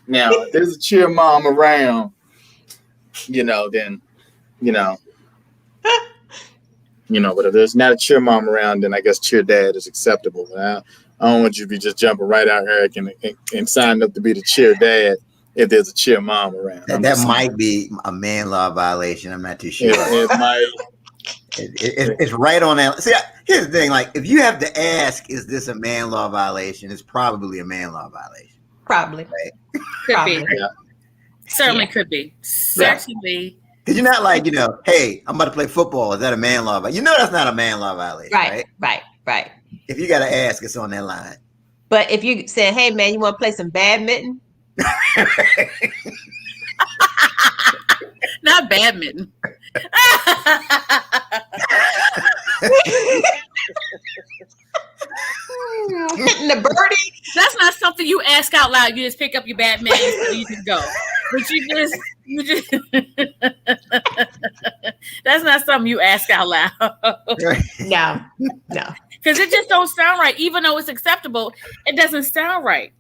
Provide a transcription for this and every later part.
Now, if there's a cheer mom around, then, you know, but if there's not a cheer mom around, then I guess cheer dad is acceptable. But I don't want you to be just jumping right out here and signing up to be the cheer dad if there's a cheer mom around. That might be a man law violation. I'm not too sure. It might. It's right on that. See, here's the thing. Like, if you have to ask, is this a man law violation? It's probably a man law violation. Probably. Right? Could be. Yeah. Certainly could be. Certainly. Because you're not like, hey, I'm about to play football. Is that a man law violation? That's not a man law violation. Right. If you got to ask, it's on that line. But if you say, hey, man, you want to play some badminton? Not badminton. Hitting the birdie. That's not something you ask out loud. You just pick up your badminton and you just go. But you just that's not something you ask out loud. No. Because it just don't sound right. Even though it's acceptable, it doesn't sound right.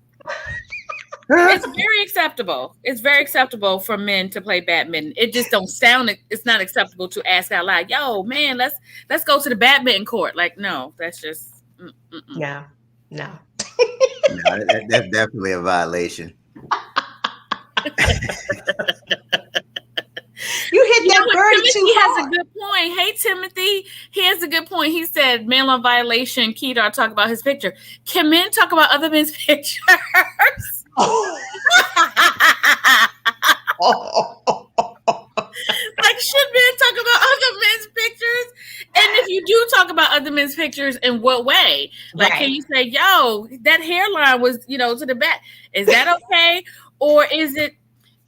It's very acceptable. It's very acceptable for men to play badminton. It just don't sound. It's not acceptable to ask out loud. Yo, man, let's go to the badminton court. Like, no, that's just No. No, that's definitely a violation. You hit that birdie too Timothy hard. has a good point. Hey, Timothy, he has a good point. He said, man law violation, Kedar talk about his picture. Can men talk about other men's pictures? Like, should men talk about other men's pictures? And if you do talk about other men's pictures, in what way? Like, can you say, yo, that hairline was, to the back. Is that okay? Or is it,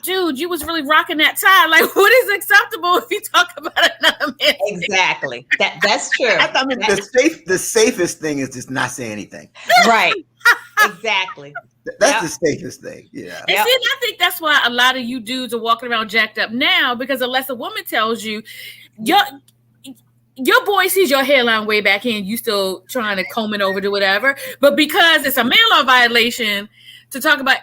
dude, you was really rocking that tie? Like, what is acceptable if you talk about another man? Exactly. That's true. I mean, the safest thing is just not say anything. Right. Exactly. That's the safest thing. Yeah. And see, I think that's why a lot of you dudes are walking around jacked up now, because unless a woman tells you, your boy sees your hairline way back in, you still trying to comb it over to whatever. But because it's a man law violation to talk about,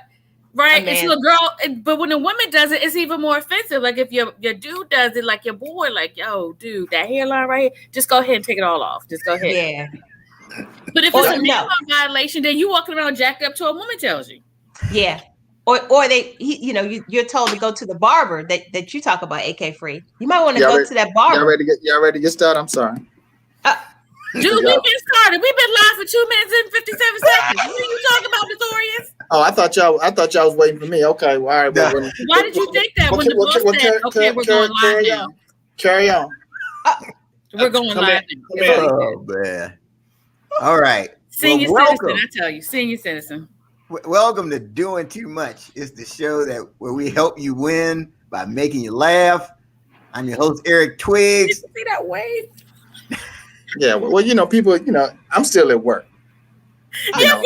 right? It's a girl, but when a woman does it, it's even more offensive. Like, if your dude does it, like your boy, like, yo, dude, that hairline right here, just go ahead and take it all off. Just go ahead. Yeah. But if it's a man law violation, then you walking around jacked up till a woman tells you. Yeah. Or you're told to go to the barber that you talk about, AK Free. You might want to go to that barber. Y'all ready to get started? I'm sorry. Dude, we've been started. We've been live for 2 minutes and 57 seconds. What are you talking about, Notorious? Oh, I thought y'all was waiting for me. Okay, well, all right. Well, why did you think that when the boss said, okay, we're going live now? Carry on. We're going live now. Oh, man. All right. Senior citizen, I tell you. Senior citizen. Welcome to Doing Too Much. It's the show where we help you win by making you laugh. I'm your host, Eric Twiggs. Did you see that wave? Yeah, well, people, I'm still at work. I'm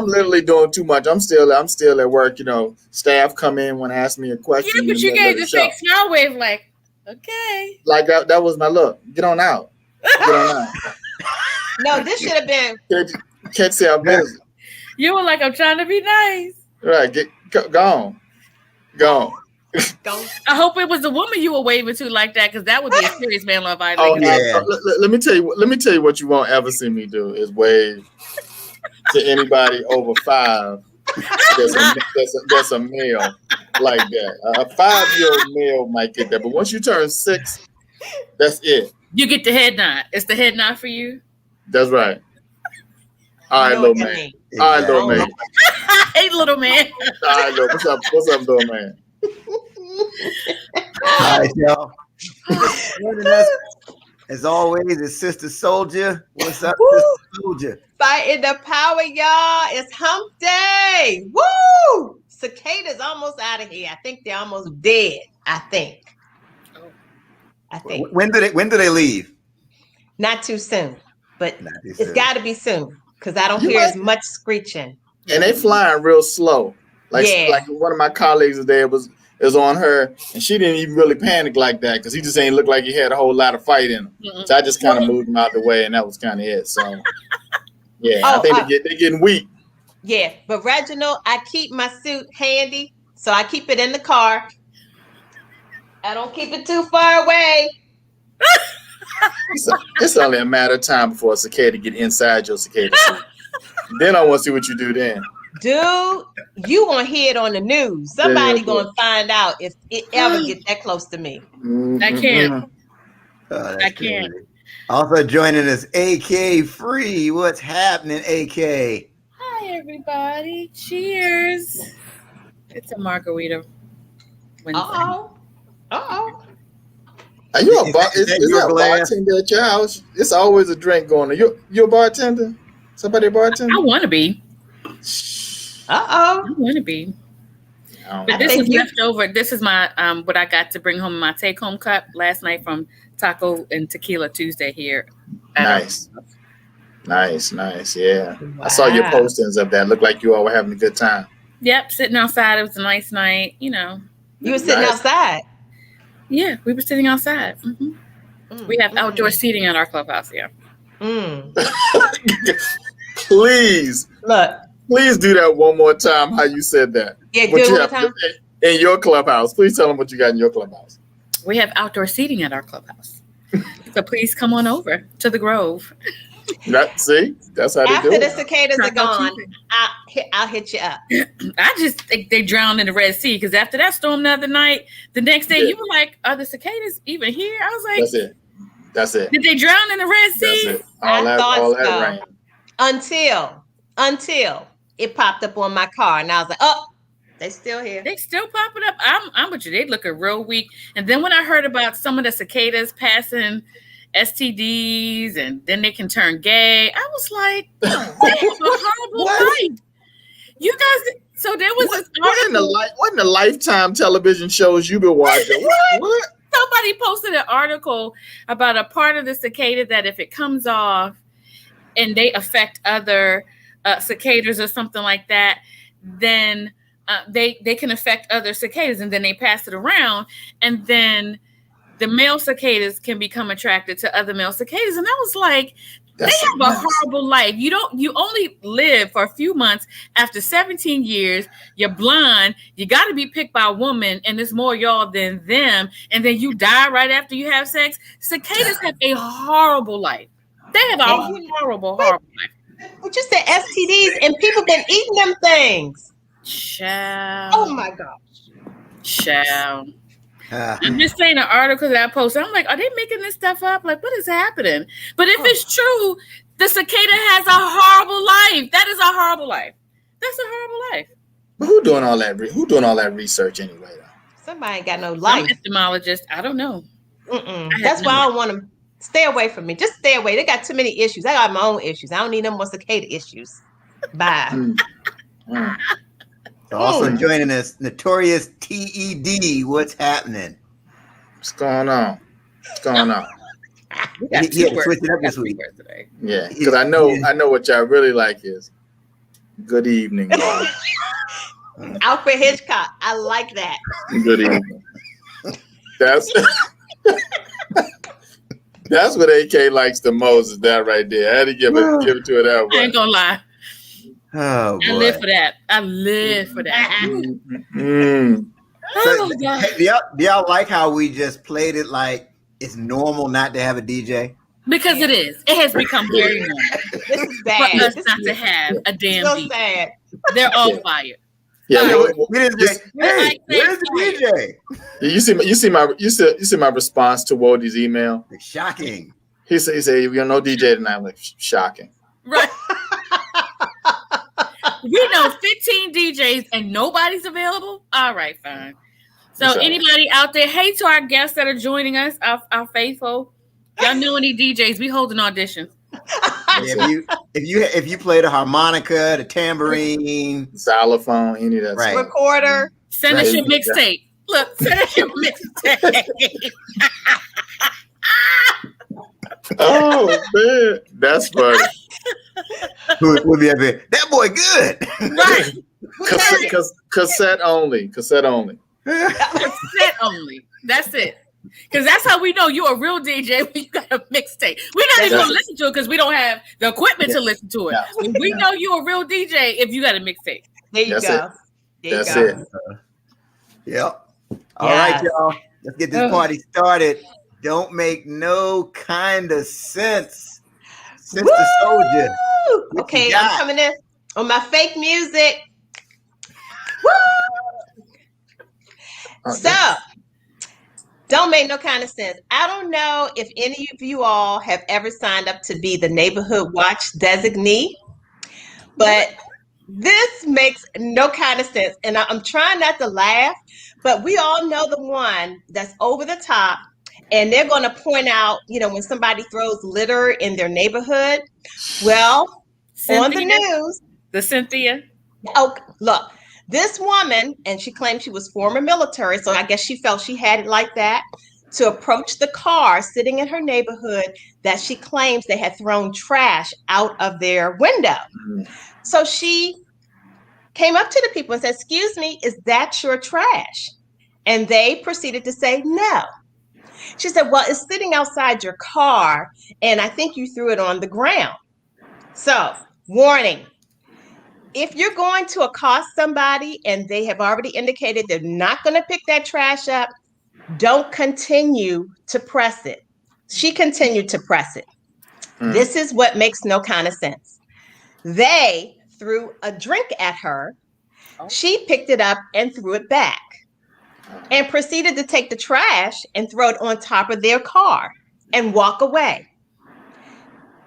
literally doing too much. I'm still at work. Staff come in, want to ask me a question. Yeah, but you gave the fake smile wave, like, okay. Like that was my look. Get on out. No, this should have been. Can't say I'm busy. You were like, I'm trying to be nice. Right, go on. I hope it was a woman you were waving to like that, because that would be a serious man law violation. Oh yeah. Let me tell you what you won't ever see me do is wave to anybody over 5. That's a male like that. A 5-year-old male might get that, but once you turn 6, that's it. You get the head nod. It's the head nod for you. That's right. All right, little man. All right, little man. Hey, little man. All right, little. What's up, little man? All right, y'all. Joining us, as always, is Sister Soldier. What's up, Sister Soldier? Fighting the power, y'all. It's hump day. Woo! Cicadas almost out of here. I think they're almost dead. I think. When do they leave? Not too soon, but it's got to be soon, because I don't hear as much screeching. And they flying real slow. Like one of my colleagues there was on her, and she didn't even really panic like that, because he just ain't look like he had a whole lot of fight in him. Mm-hmm. So I just kind of moved him out the way, and that was kind of it. So yeah, I think they're getting weak. Yeah, but Reginald, I keep my suit handy, so I keep it in the car. I don't keep it too far away. It's only a matter of time before a cicada get inside your cicada suit. Then I want to see what you do then. Dude, you gonna hear it on the news. Somebody gonna find out if it ever get that close to me. I can't. I can't. Also joining us, AK Free. What's happening, AK? Hi, everybody. Cheers. It's a margarita Wednesday. Uh-oh. Are you a bartender at your house? It's always a drink going on. You a bartender? Somebody a bartender? I want to be. I want to be. But this is leftover. This is my what I got to bring home in my take-home cup last night from Taco and Tequila Tuesday here. Nice. Yeah. Wow. I saw your postings of that. Looked like you all were having a good time. Yep, sitting outside. It was a nice night. You were sitting outside. Yeah, we were sitting outside. We have outdoor seating at our clubhouse. Yeah. Please do that one more time. How you said that? Yeah, do it one more time. In your clubhouse. Please tell them what you got in your clubhouse. We have outdoor seating at our clubhouse. So please come on over to the Grove. That's how they do it. After the cicadas are gone, I'll hit you up. I just think they drowned in the Red Sea because after that storm the other night, the next day you were like, "Are the cicadas even here?" I was like, "That's it." Did they drown in the Red Sea? That's it. All that rain. Until it popped up on my car, and I was like, "Oh, they still here. They still popping up." I'm with you. They looking real weak. And then when I heard about some of the cicadas passing STDs and then they can turn gay, I was like, they have a horrible life. You guys, so there was this article. What in the Lifetime television shows you been watching? What? Somebody posted an article about a part of the cicada that if it comes off and they affect other cicadas or something like that, then they can affect other cicadas, and then they pass it around, and then the male cicadas can become attracted to other male cicadas. And I was like, they have a horrible life. You only live for a few months. After 17 years, you're blind. You got to be picked by a woman, and there's more y'all than them. And then you die right after you have sex. Cicadas have a horrible life. They have a horrible life. But you said STDs, and people been eating them things. Child. Oh my gosh. Child. I'm just saying an article that I posted. I'm like, are they making this stuff up? Like, what is happening? But if it's true, the cicada has a horrible life. That is a horrible life. That's a horrible life. But who doing all that research anyway? Though? Somebody ain't got no life. Some entomologist. I don't know. That's why I don't want them. Stay away from me. Just stay away. They got too many issues. I got my own issues. I don't need no more cicada issues. Bye. Also joining us, Notorious TED. What's happening? What's going on? He had to switch it up this week. Yeah, because I know what y'all really like is good evening. Alfred Hitchcock. I like that. Good evening. That's what AK likes the most. Is that right there? I had to give it to her that way. I ain't gonna lie. Oh, boy. I live for that. So, do y'all like how we just played it like it's normal not to have a DJ? Because it is. It has become very normal. This is bad. For us not to have a damn so DJ. Sad. They're all fired. Yeah, we didn't say, hey, where's the DJ? You see my response to Wodie's email? It's shocking. He said, "We got no DJ tonight." I'm like, shocking. Right. We know 15 DJs and nobody's available. All right, fine. So anybody out there, hey to our guests that are joining us, our faithful. Y'all know any DJs? We holding auditions. If you play the harmonica, the tambourine, xylophone, any of that right. stuff. Recorder, send us your mixtape. Look, send us your mixtape. Oh man, that's funny. We'll be up there. That boy good. Right. Cassette only. Cassette only. That's it. Because that's how we know you're a real DJ when you got a mixtape. We're not even going to listen to it because we don't have the equipment to listen to it. Yeah. We know you're a real DJ if you got a mixtape. There you go. That's it. Yep. All right, y'all. Let's get this party started. Don't make no kind of sense. Since the soldier. Okay, I'm coming in on my fake music. Woo! So, don't make no kind of sense. I don't know if any of you all have ever signed up to be the neighborhood watch designee, but this makes no kind of sense. And I'm trying not to laugh, but we all know the one that's over the top. And they're going to point out, when somebody throws litter in their neighborhood. Well, Cynthia, on the news. The Cynthia. Oh, look, this woman, and she claimed she was former military, so I guess she felt she had it like that, to approach the car sitting in her neighborhood that she claims they had thrown trash out of their window. Mm-hmm. So she came up to the people and said, "Excuse me, is that your trash?" And they proceeded to say no. She said, "Well, it's sitting outside your car, and I think you threw it on the ground." So, warning, if you're going to accost somebody and they have already indicated they're not going to pick that trash up, don't continue to press it. She continued to press it. This is what makes no kind of sense. They threw a drink at her. She picked it up and threw it back, and proceeded to take the trash and throw it on top of their car and walk away.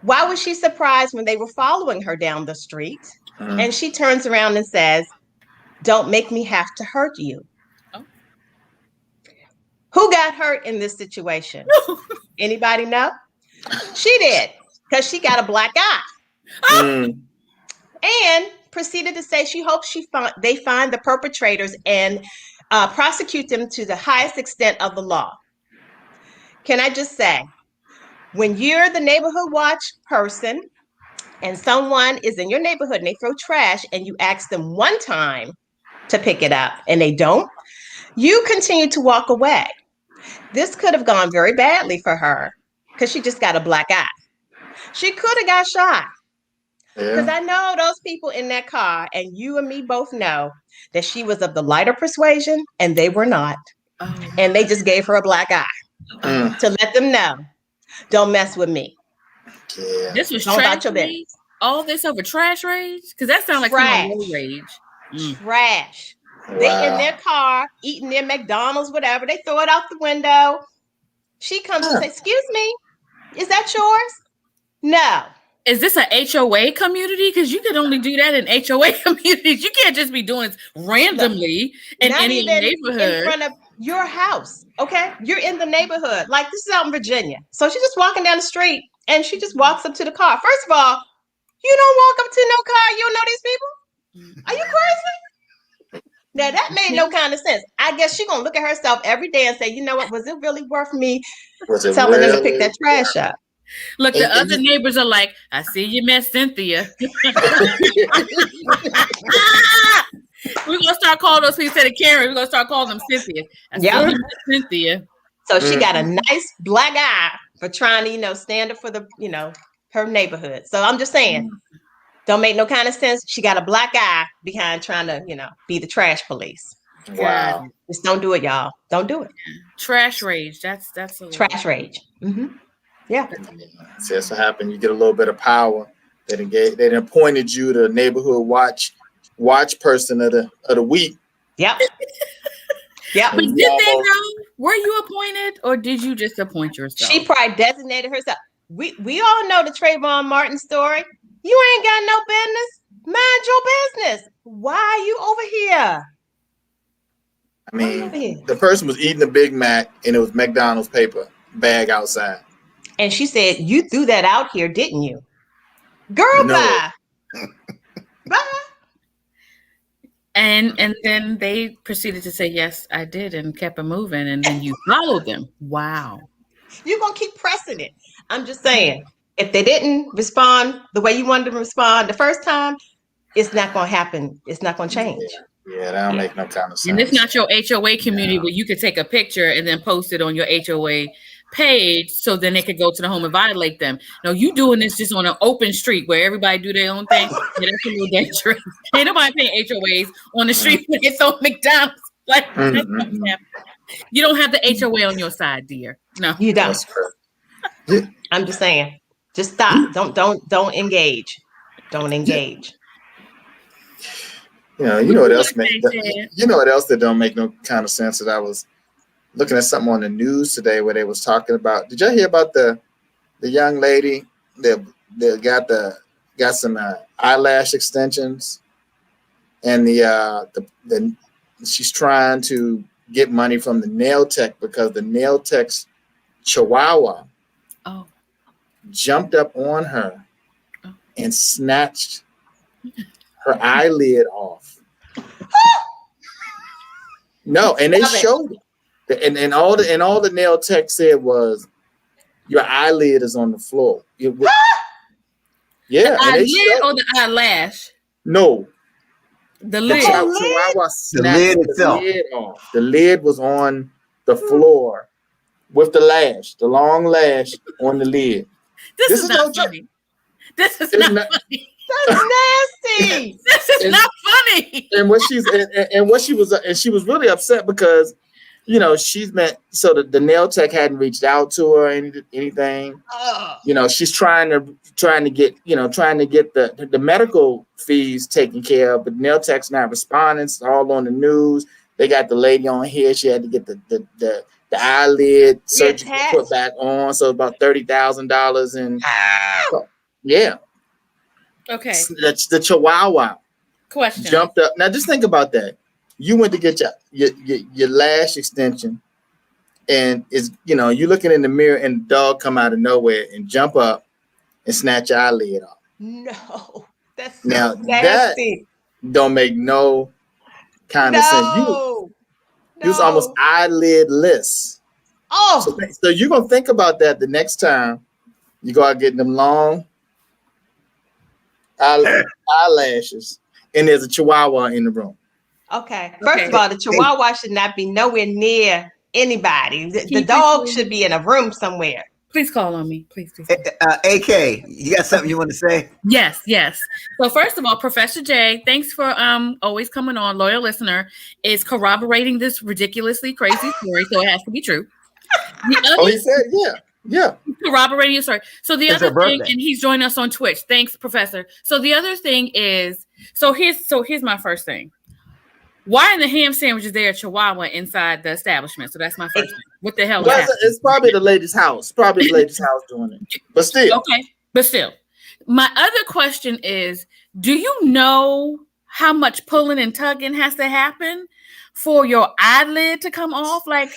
Why was she surprised when they were following her down the street? And she turns around and says, "Don't make me have to hurt you." Oh. Who got hurt in this situation? Anybody know? She did, because she got a black eye. And proceeded to say she hopes they find the perpetrators and prosecute them to the highest extent of the law. Can I just say, when you're the neighborhood watch person and someone is in your neighborhood and they throw trash and you ask them one time to pick it up and they don't, you continue to walk away. This could have gone very badly for her because she just got a black eye. She could have got shot. Because I know those people in that car, and you and me both know that she was of the lighter persuasion, and they were not. And they just gave her a black eye to let them know, don't mess with me. Yeah. This was trash rage? All this over trash rage? Because that sounds like some rage. Trash. Wow. They in their car, eating their McDonald's, whatever. They throw it out the window. She comes and says, "Excuse me, is that yours?" No. Is this a HOA community? Because you can only do that in HOA communities. You can't just be doing it randomly in any neighborhood. In front of your house, okay? You're in the neighborhood. Like, this is out in Virginia. So she's just walking down the street, and she just walks up to the car. First of all, you don't walk up to no car. You don't know these people? Are you crazy? Now, that made no kind of sense. I guess she's going to look at herself every day and say, you know what? Was it really worth me telling them to pick that trash up? Look, the other neighbors are like, "I see you met Cynthia." We're going to start calling those people instead of Karen. We're going to start calling them Cynthia. I see you met Cynthia. So she got a nice black eye for trying to, stand up for the, her neighborhood. So I'm just saying, don't make no kind of sense. She got a black eye behind trying to, be the trash police. Wow. Just don't do it, y'all. Don't do it. Trash rage. That's a trash rage. Mm-hmm. Yeah. See, that's what happened. You get a little bit of power. They appointed you the neighborhood watch person of the week. Yep. Yep. But did they know? Were you appointed, or did you just appoint yourself? She probably designated herself. We all know the Trayvon Martin story. You ain't got no business. Mind your business. Why are you over here? I mean, the person was eating a Big Mac, and it was McDonald's paper bag outside. And she said, "You threw that out here, didn't you?" Girl, bye. Bye. And then they proceeded to say, "Yes, I did," and kept it moving. And then you followed them. Wow. You're going to keep pressing it. I'm just saying, if they didn't respond the way you wanted them to respond the first time, it's not going to happen. It's not going to change. Yeah, that don't make no kind of sense. And it's not your HOA community where you could take a picture and then post it on your HOA page so then they could go to the home and violate them. No, you doing this just on an open street where everybody do their own thing. Yeah, that's a little dangerous. Ain't nobody paying HOAs on the street when they throw McDonald's. Like you don't have the HOA on your side, dear. No, you don't. I'm just saying. Just stop. Don't engage. Don't engage. You know what else? You know what else that don't make no kind of sense? That I was looking at something on the news today where they was talking about. Did y'all hear about the young lady that got some eyelash extensions, and she's trying to get money from the nail tech because the nail tech's chihuahua jumped up on her and snatched her eyelid off. No, and they showed it. And all the nail tech said was, your eyelid is on the floor. Yeah. The eyelid or the eyelash? No. The lid. Chihuahua snapped the lid off. The lid was on the floor with the long lash on the lid. This is not funny. This is not funny. That's nasty. This is not funny. And she was really upset because, you know, she's met, so the nail tech hadn't reached out to her or anything. You know, she's trying to get the medical fees taken care of, but nail tech's not responding. It's all on the news. They got the lady on here. She had to get the eyelid surgery put back on, so about $30,000 and yeah. Okay. The Chihuahua question jumped up. Now just think about that. You went to get your lash extension, and you're looking in the mirror, and the dog come out of nowhere and jump up and snatch your eyelid off. No, that's now nasty. That don't make no kind of sense. You was almost eyelidless. Oh, so you're gonna think about that the next time you go out getting them long eyelashes, and there's a Chihuahua in the room. Okay. First of all, the Chihuahua should not be nowhere near anybody. The dog should be in a room somewhere. Please call on me, please. AK, you got something you want to say? Yes. So first of all, Professor J, thanks for always coming on. Loyal listener is corroborating this ridiculously crazy story, so it has to be true. He said, yeah. Corroborating your story. So the other thing, and he's joining us on Twitch. Thanks, Professor. So the other thing is, here's my first thing. Why in the ham sandwich is there a Chihuahua inside the establishment? So that's my first thing. What the hell? It's probably the lady's house. Probably the lady's house doing it. But still. Okay. But still. My other question is, do you know how much pulling and tugging has to happen for your eyelid to come off? Like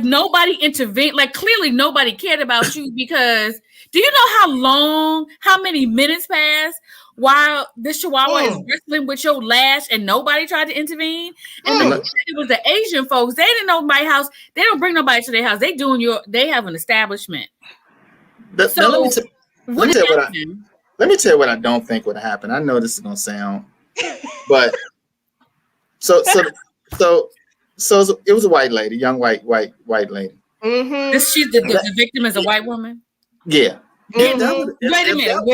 nobody intervened. Like clearly nobody cared about you, because do you know how many minutes passed while this Chihuahua is wrestling with your lash and nobody tried to intervene? And it was the Asian folks. They didn't know my house. They don't bring nobody to their house. They have an establishment. Let me tell you what I don't think would happen. I know this is gonna sound, but so it was a white lady, young white lady. Mm-hmm. She's the victim is a white woman. Yeah. Mm-hmm. Wait a minute.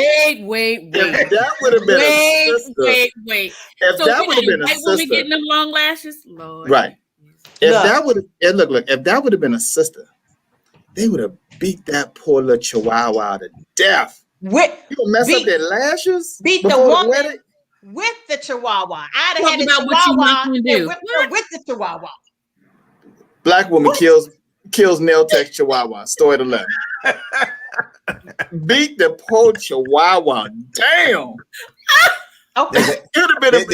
Wait. If that would have been a sister. Wait. If that would have been a white sister, woman getting them long lashes, Lord. Right. If that would have been a sister, they would have beat that poor little Chihuahua to death. You gonna mess up their lashes? Beat the woman with the Chihuahua. I'd have had the Chihuahua with the Chihuahua. Black woman kills nail tech Chihuahua. Story 11. Beat the poor Chihuahua. Damn. Okay. It'd have been a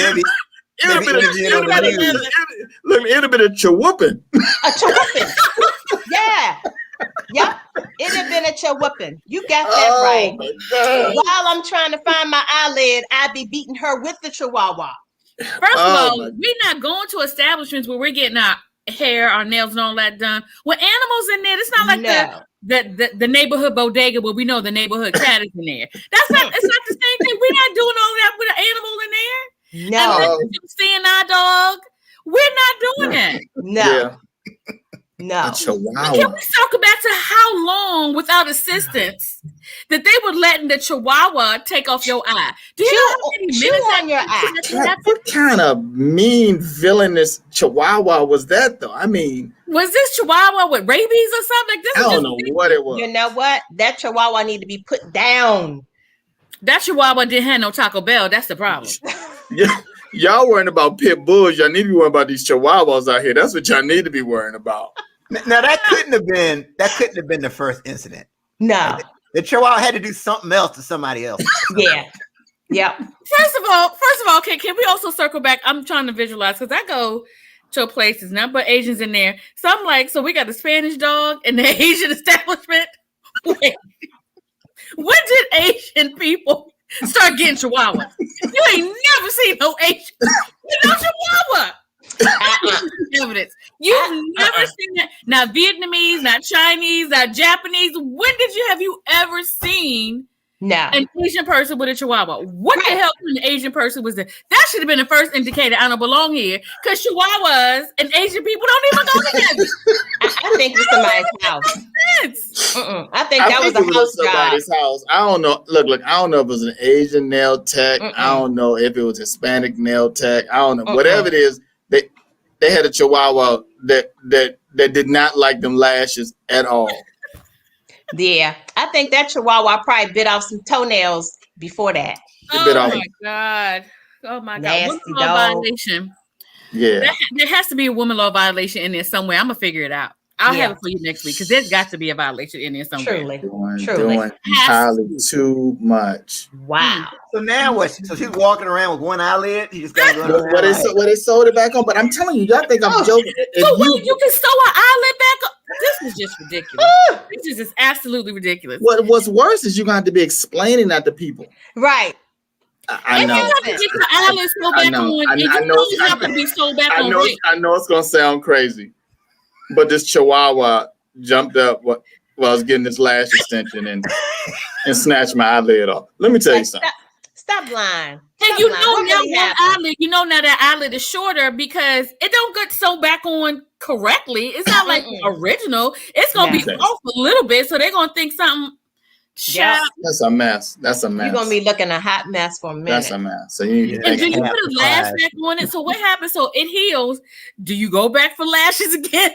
Chihuahua. A Chihuahua. Yeah. Yep. It'd have been a Chihuahua. You got that right. While I'm trying to find my eyelid, I'd be beating her with the Chihuahua. First of all, we're not going to establishments where we're getting our hair, our nails, and all that done. With animals in there, it's not like the neighborhood bodega where we know the neighborhood cat is in there. It's not the same thing. We're not doing all that with an animal in there. No. And seeing our dog, we're not doing that. No. Yeah. No. A Chihuahua. Can we circle back to how long without assistance that they were letting the Chihuahua take off your eye? Do you know how many minutes on your eye? What kind of mean, villainous Chihuahua was that, though? I mean, was this Chihuahua with rabies or something? Like this? I don't know what it was. You know what? That Chihuahua need to be put down. That Chihuahua didn't have no Taco Bell. That's the problem. Yeah. Y'all worrying about pit bulls. Y'all need to be worrying about these Chihuahuas out here. That's what y'all need to be worrying about. Now that couldn't have been the first incident. No. The Chihuahua had to do something else to somebody else. Yeah. Yep. First of all, can we also circle back? I'm trying to visualize because I go to places now, but Asians in there. So I'm like, so we got the Spanish dog and the Asian establishment. Wait, when did Asian people start getting Chihuahuas? You ain't never seen no Asian Chihuahua. Evidence. You've never seen that. Not Vietnamese, not Chinese, not Japanese. When have you ever seen an Asian person with a Chihuahua? What the hell kind of Asian person was that? That should have been the first indicator I don't belong here, because Chihuahuas and Asian people don't even go together. I think it's somebody's house. I think that was a house somebody's house. I don't know. Look, I don't know if it was an Asian nail tech. I don't know if it was Hispanic nail tech. I don't know. Whatever it is, they had a Chihuahua that did not like them lashes at all. Yeah, I think that Chihuahua probably bit off some toenails before that. Oh my God! Woman law violation. Yeah, there has to be a woman law violation in there somewhere. I'm gonna figure it out. I'll have it for you next week because there's got to be a violation in there somewhere. Doing entirely too much. Wow. So now what? So she's walking around with one eyelid. He just got they sewed it back on. But I'm telling you, y'all think I'm joking. So you can sew an eyelid back on? This is just ridiculous. This is just absolutely ridiculous. What's worse is you're gonna have to be explaining that to people. Right. I know. You have to get the eyelid sewed back on. I know you have to be sewed back on. I know it's gonna sound crazy. But this Chihuahua jumped up while I was getting this lash extension and snatched my eyelid off. Let me tell you something. Stop lying. And you know now that eyelid is shorter because it don't get sewn back on correctly. It's not like original. It's gonna be off a little bit, so they're gonna think something. That's a mess. You're gonna be looking a hot mess for a minute. That's a mess. So you and do you put a lash back on it? So what happens? So it heals. Do you go back for lashes again?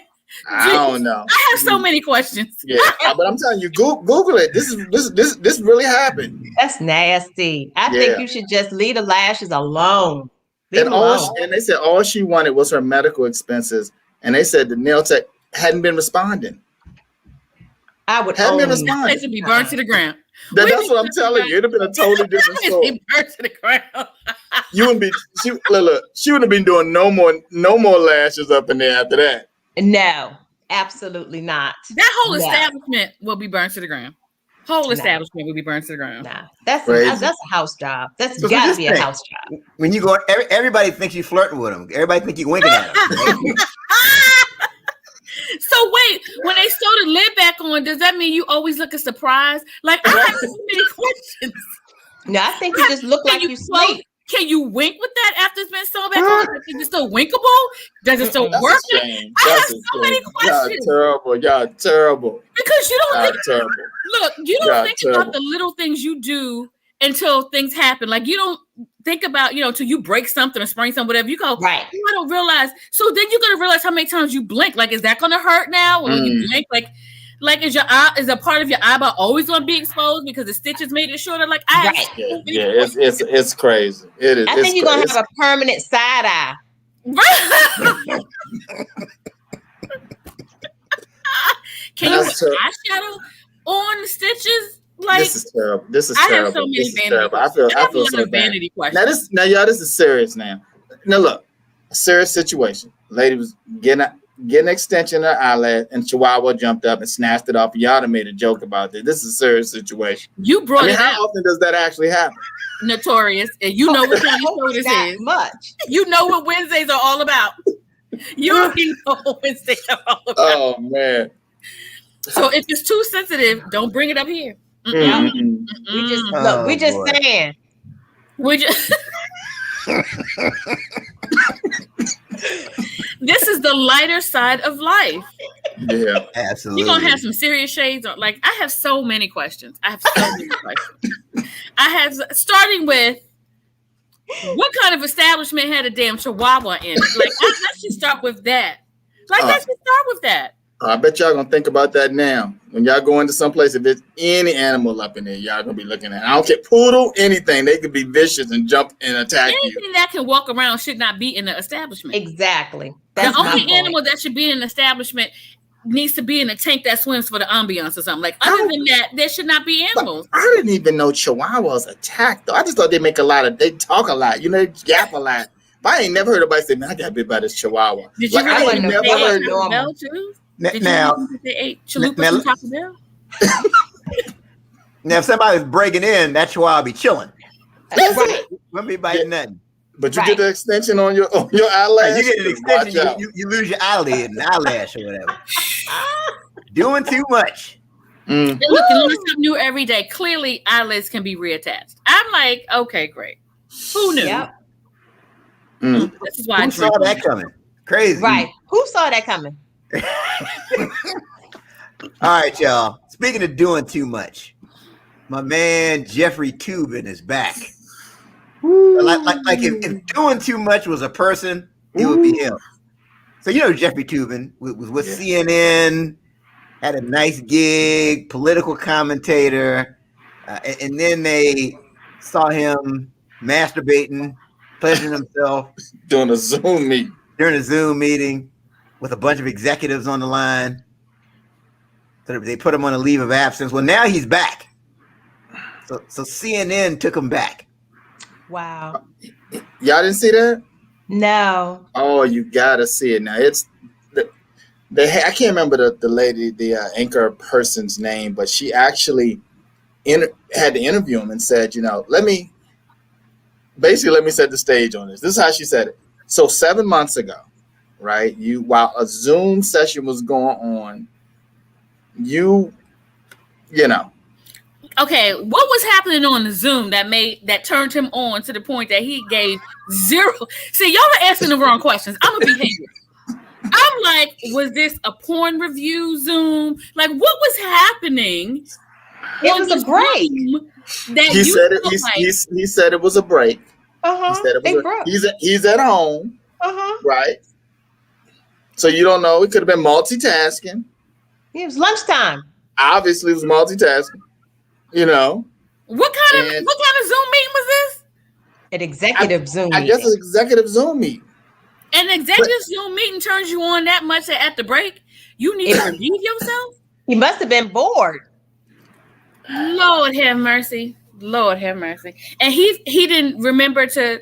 I don't know. I have so many questions. Yeah, but I'm telling you, Google it. This really happened. That's nasty. I think you should just leave the lashes alone. And they said all she wanted was her medical expenses, and they said the nail tech hadn't been responding. I would been responding. It should be burned to the ground. That's what I'm telling you. It'd have been a totally different story. Burned to the ground. You wouldn't be. She would have been doing no more lashes up in there after that. No, absolutely not. That whole establishment will be burned to the ground. Whole establishment will be burned to the ground. Nah, that's a house job. That's got to be a house job. When you go, everybody thinks you're flirting with them. Everybody thinks you're winking at them. So wait, when they sew the lid back on, does that mean you always look surprised? Like I have so many questions. No, I think you just look like you sleep. Can you wink with that after it's been sewn back on? Is it still winkable? Does it still work? I have so many questions. Y'all terrible. Because you don't think about the little things you do until things happen. Like you don't think about, till you break something or sprain something, whatever. You go, right. I don't realize. So then you're gonna realize how many times you blink. Like, is that gonna hurt now? Or you blink? Like is a part of your eyeball always gonna be exposed because the stitches made it shorter? Like it's crazy. It is. I think you're gonna have a permanent side eye. Can you put eyeshadow on the stitches? Like this is terrible. This is terrible. Have so many vanity. I feel so bad. Vanity questions. Y'all, this is serious now. Now look, a serious situation. Lady was getting an extension of her eyelid, and Chihuahua jumped up and snatched it off. Y'all done made a joke about this. This is a serious situation. You brought it how often does that actually happen? Notorious, and you know what kind of show this is. Much. You know what Wednesdays are all about. You already know what Wednesdays are all about. Oh man. So if it's too sensitive, don't bring it up here. We just saying. We just This is the lighter side of life. Yeah, absolutely. You're gonna have some serious shades on. Like, I have so many questions. Starting with, what kind of establishment had a damn chihuahua in it? Like, let's just start with that. I bet y'all gonna think about that now. When y'all go into some place, if there's any animal up in there, y'all gonna be looking at it. I don't care, poodle, anything. They could be vicious and jump and attack you. Anything that can walk around should not be in the establishment. Exactly. The only animal that should be in an establishment needs to be in a tank that swims for the ambiance or something. Like, other than that, there should not be animals. I didn't even know chihuahuas attack, though. I just thought they talk a lot. You know, they yap a lot. But I ain't never heard anybody say, man, I got bit by this chihuahua. Did you really never heard Taco Bell too? Did now, you know that they ate chalupas from Taco Bell? Now, if somebody's breaking in, that chihuahua be chilling. Right. Wouldn't be biting nothing. But you get the extension on your eyelash. You get an extension, you lose your eyelid and eyelash or whatever. Doing too much. Look, you learn something new every day. Clearly, eyelids can be reattached. I'm like, okay, great. Who knew? Yep. This is why Who saw that coming? Crazy. Right. Who saw that coming? All right, y'all. Speaking of doing too much, my man Jeffrey Toobin is back. Like if doing too much was a person, it would be him. So Jeffrey Toobin was with CNN, had a nice gig, political commentator, and then they saw him masturbating, pleasuring himself during a Zoom meeting with a bunch of executives on the line. So they put him on a leave of absence. Well, now he's back. So CNN took him back. Wow. Y'all didn't see that? No. Oh, you gotta see it now. It's I can't remember the lady, the anchor person's name, but she actually had to interview him and said, let me set the stage on this. This is how she said it. So 7 months ago, right? While a Zoom session was going on, Okay, what was happening on the Zoom that turned him on to the point that he gave zero? See, y'all are asking the wrong questions. I'm gonna be here. I'm like, was this a porn review Zoom? Like, what was happening? It was a break. He said it was a break. Uh-huh. He said it was he's at home. Uh-huh. Right. So you don't know. It could have been multitasking. It was lunchtime. Obviously, it was multitasking. What kind of Zoom meeting was this? An executive Zoom meeting. I guess an executive Zoom meeting. An executive Zoom meeting turns you on that much that at the break you need to relieve yourself? He must have been bored. Lord have mercy. And he didn't remember to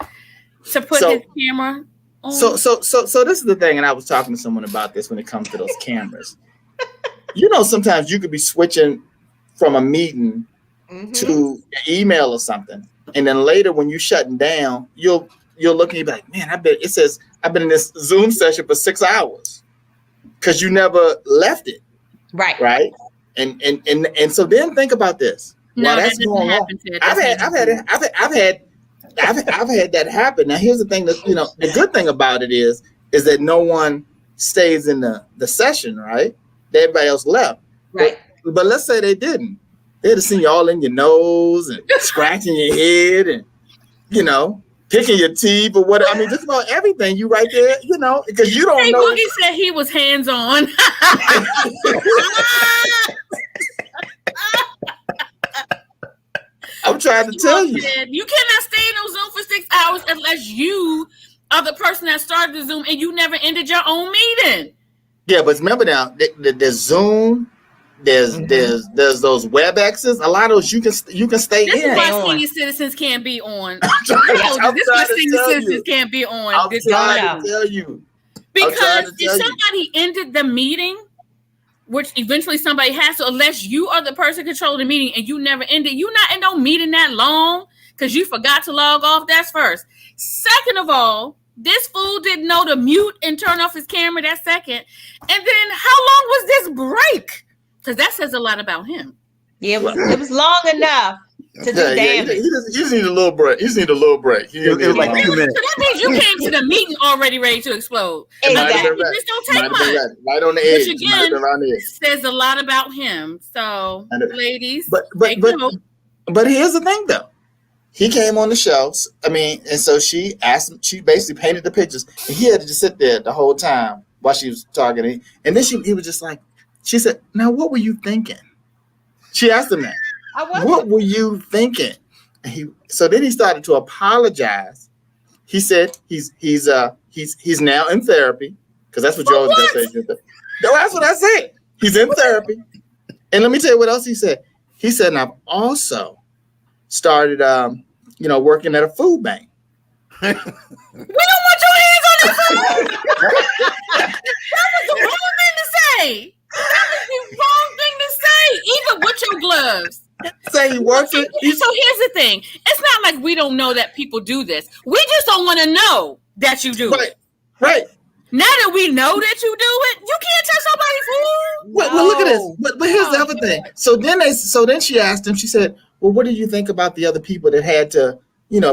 put his camera on. So this is the thing, and I was talking to someone about this when it comes to those cameras. Sometimes you could be switching from a meeting to an email or something, and then later when you're shutting down, you'll look and you'll be like, man, I've been in this Zoom session for 6 hours because you never left it. Right. And so then think about this. No, that's going on. I've had that happen. Now here's the thing that the good thing about it is that no one stays in the session, right? Everybody else left. Right. But let's say they didn't. They'd have seen you all in your nose and scratching your head and picking your teeth or whatever. I mean, just about everything you right there, because you don't know. Boogie said he was hands-on. I'm trying to tell you. You cannot stay in those Zoom for 6 hours unless you are the person that started the Zoom and you never ended your own meeting. Yeah, but remember now, there's Zoom, there's those WebExes. A lot of those you can stay this in. This is why senior citizens can't be on. This is why senior citizens can't be on. I'm trying to tell you. Because if somebody ended the meeting, which eventually somebody has to, unless you are the person controlling the meeting and you never ended, you're not in no meeting that long because you forgot to log off. That's first. Second of all, this fool didn't know to mute and turn off his camera that second. And then how long was this break? Because that says a lot about him. Yeah, it was long enough. to do damage. You just need a little break. You just need a little break. It was like 2 minutes. So that means you came to the meeting already ready to explode. Exactly. This don't take much. Right on the edge. Which again says a lot about him. So, ladies, but here's the thing, though. He came on the show. I mean, and so she asked him. She basically painted the pictures, and he had to just sit there the whole time while she was talking. And then he was just like, she said, "Now, what were you thinking?" She asked him that. What were you thinking? So then he started to apologize. He said he's now in therapy, because that's what you always gonna say. No, that's what I said. He's in therapy. And let me tell you what else he said. He said, and I've also started working at a food bank. We don't want your hands on that food. That was the wrong thing to say. That was the wrong thing to say, even with your gloves. Say he working. So here's the thing. It's not like we don't know that people do this. We just don't want to know that you do it. Right. Now that we know that you do it, you can't touch nobody's food. Well, look at this. But here's the other thing. So then she asked him, she said, well, what do you think about the other people that had to,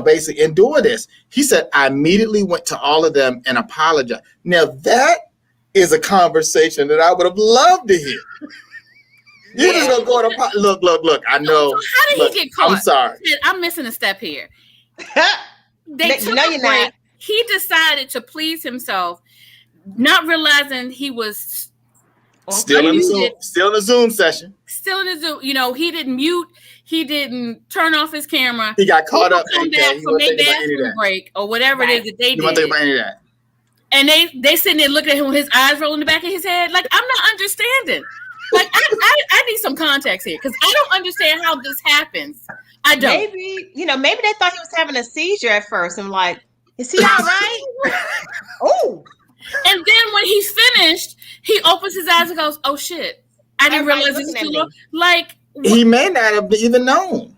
basically endure this? He said, I immediately went to all of them and apologized. Now that is a conversation that I would have loved to hear. You're just gonna go to look. I know. So how did he get caught? I'm sorry. I'm missing a step here. They took no, you're not. He decided to please himself, not realizing he was still in the Zoom session. Still in the Zoom. He didn't mute. He didn't turn off his camera. He got caught up. Come back from their bathroom break or whatever it is that they did. You want to think about any of that? And they sitting there looking at him with his eyes rolling in the back of his head. Like, I'm not understanding. Like, I need some context here, because I don't understand how this happens. I don't. Maybe they thought he was having a seizure at first. And like, is he all right? Oh. And then when he's finished, he opens his eyes and goes, "Oh shit! I didn't realize this was too long." Like, he may not have even known.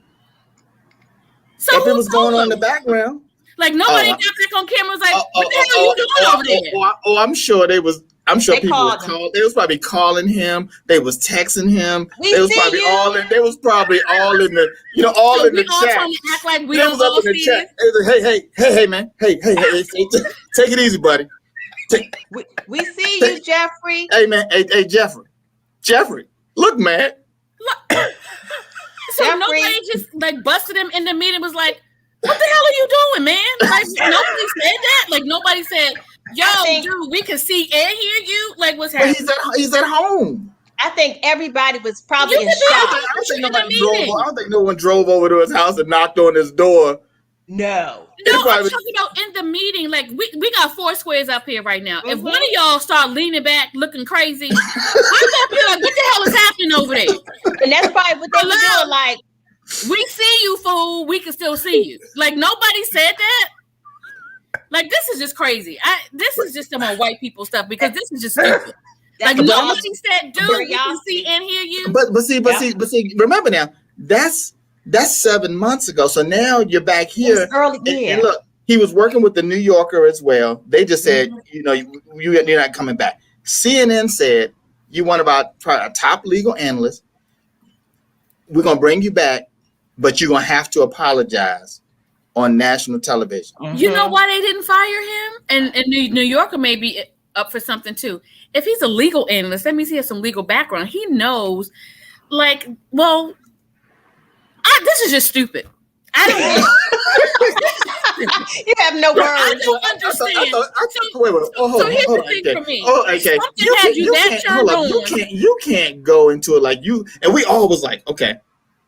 So if it was going on in the background. Like, nobody got back on camera. Was like, "What the hell are you doing over there?" I'm sure they was. I'm sure people were calling. They was probably calling him. They was texting him. They was probably all in. They was probably all in the. All so in the chat. Trying to act like we they don't was up in the chat. Hey, man. Hey, take it easy, buddy. We see you, Jeffrey. Hey, man. Hey, Jeffrey. Look, man. Look. So Jeffrey. Nobody just like busted him in the meeting. Was like, "What the hell are you doing, man?" Like, nobody said that. Like, nobody said, "Yo, dude, we can see and hear you." Like, what's happening? He's at home. I think everybody was probably in shock. I don't think no one drove over to his house and knocked on his door. No, I'm talking about in the meeting. Like, we got 4 squares up here right now. Mm-hmm. If one of y'all start leaning back, looking crazy, I'm gonna be like, "What the hell is happening over there?" And that's probably what they were doing. Like, we see you, fool. We can still see you. Like, nobody said that. Like, this is just crazy. This is just some more white people stuff, because this is just stupid. Like, nobody said, "Dude, we can see and hear you." But see. Remember now, that's 7 months ago. So now you're back here. Early, and look, he was working with the New Yorker as well. They just said, you're not coming back. CNN said, you want about a top legal analyst. We're gonna bring you back, but you're gonna have to apologize on national television. Mm-hmm. You know why they didn't fire him? And New Yorker may be up for something too. If he's a legal analyst, that means he has some legal background. He knows, like, well, this is just stupid. I don't. You have no words. I don't understand. So here's the thing for me. Oh, okay. You can't go into it like you. And we all was like, okay,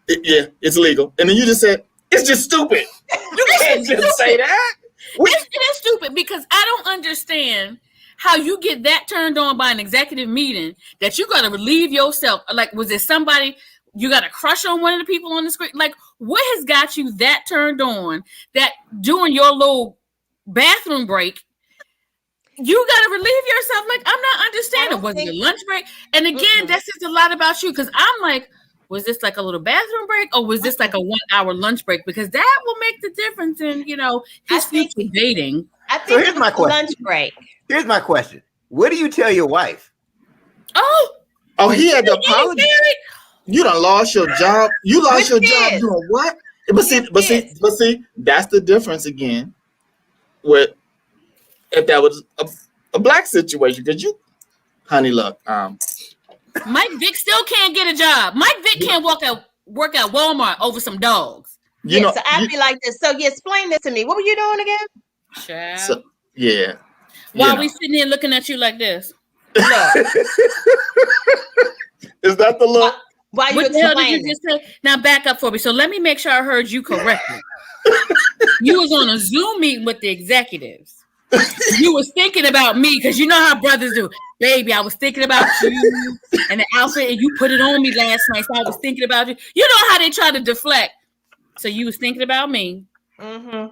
it's legal. And then you just said, it's just stupid. You can't just say that. It is stupid, because I don't understand how you get that turned on by an executive meeting that you got to relieve yourself. Like, was there somebody you got a crush on one of the people on the screen? Like, what has got you that turned on that during your little bathroom break, you got to relieve yourself? Like, I'm not understanding. Was it a lunch break? And again, that says a lot about you, because I'm like, was this like a little bathroom break, or was this like a 1 hour lunch break? Because that will make the difference in, his future dating. I think here's my question. Lunch break. Here's my question. What do you tell your wife? Oh, he had to apologize. You done lost your job. You lost your job doing what? But see, that's the difference again. With if that was a black situation, because you, honey, look, Mike Vick still can't get a job. Mike Vick can't work at Walmart over some dogs. So I'd be like this. So you explain this to me. What were you doing again? Child. So, yeah. While we sitting here looking at you like this. Is that the look? Why you what the hell did explaining? you just say? Now back up for me. So let me make sure I heard you correctly. You was on a Zoom meeting with the executives. You was thinking about me because you know how brothers do. Baby, I was thinking about you and the outfit, and you put it on me last night, so I was thinking about you. You know how they try to deflect. So you was thinking about me. Mm-hmm.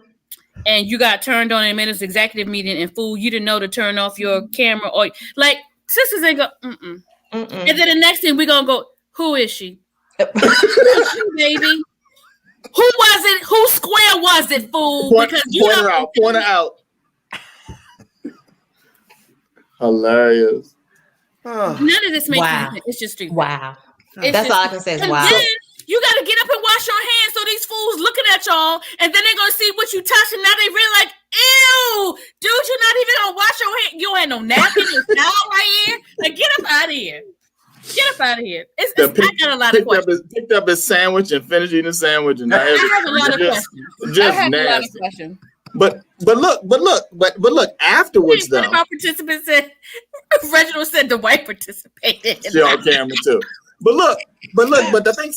And you got turned on in a minutes executive meeting, and fool, you didn't know to turn off your camera, or like sisters ain't go. Mm-mm. And then the next thing we gonna go. Who is she? Who is she, baby? Who was it? Whose square was it, fool? Because you point her out. Hilarious. None of this makes sense. It's just stupid. Wow. It's That's just, all I can say is and wow. then you got to get up and wash your hands, so these fools looking at y'all, and then they're gonna see what you touch, and now they really like, ew, dude, you're not even gonna wash your hands. You ain't no napkin, no towel right here. Like, get up out of here. Get up out of here. I got a lot of questions. Picked up his sandwich and finished eating the sandwich, and I have a lot of questions. Just nasty. But look. Afterwards, though, one of our participants said, Reginald said the white participated. She on camera too. But the thing.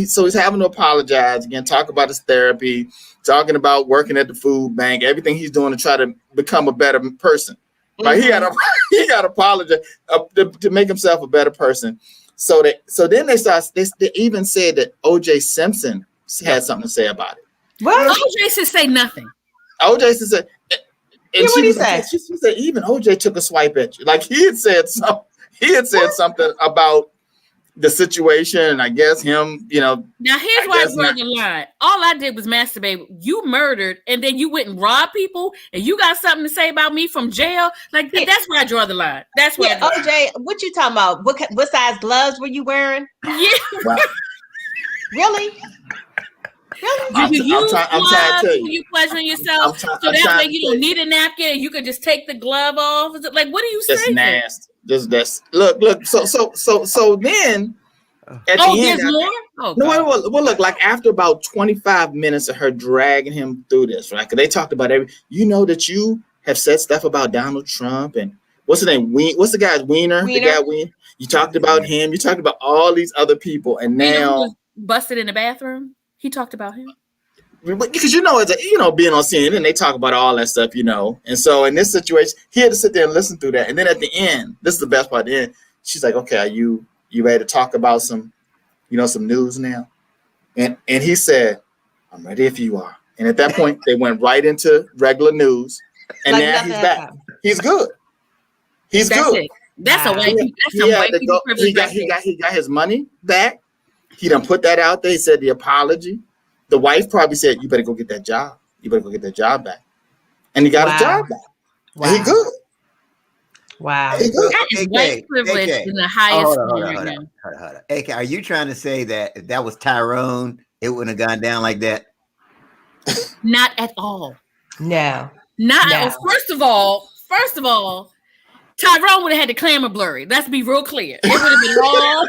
So he's having to apologize again. Talk about his therapy. Talking about working at the food bank. Everything he's doing to try to become a better person. Like he got to apologize to make himself a better person. So then they even said that O.J. Simpson had something to say about it. What? OJ should say nothing. OJ said, and what he said? She said even OJ took a swipe at you. Like he had said something about the situation, and I guess him, Now here's why I broke the line. All I did was masturbate. You murdered, and then you went and robbed people, and you got something to say about me from jail. Like that's where I draw the line. That's where. OJ, what you talking about? What size gloves were you wearing? Yeah. Wow. Really? I'm trying to tell you. You pleasuring yourself, so that way you don't need a napkin. You can just take the glove off. Like, what are you saying? That's nasty. That's look. So then at the end, there's more. Well, look, like after about 25 minutes of her dragging him through this, right? Because they talked about that you have said stuff about Donald Trump and what's his name? What's the guy's Wiener? The guy Wiener. You talked about him. You talked about all these other people, and now who was busted in the bathroom. He talked about him. Because it's being on CNN, they talk about all that stuff, And so in this situation, he had to sit there and listen through that. And then at the end, this is the best part. At the end, she's like, "Okay, are you ready to talk about some news now?" And he said, "I'm ready if you are." And at that point, they went right into regular news. And like now he's back. He's good. He's good. It. That's a white people. That's some white people privilege. He got his money back. He done put that out there. He said the apology. The wife probably said, "You better go get that job. You better go get that job back." And he got his job back. Wow. And he good. Wow. He good. That is white privilege in the highest form right now. Hold on. AK, are you trying to say that if that was Tyrone, it wouldn't have gone down like that? Not at all. No. Not at all. First of all, Tyrone would have had the clamor blurry. Let's be real clear. It would have been all.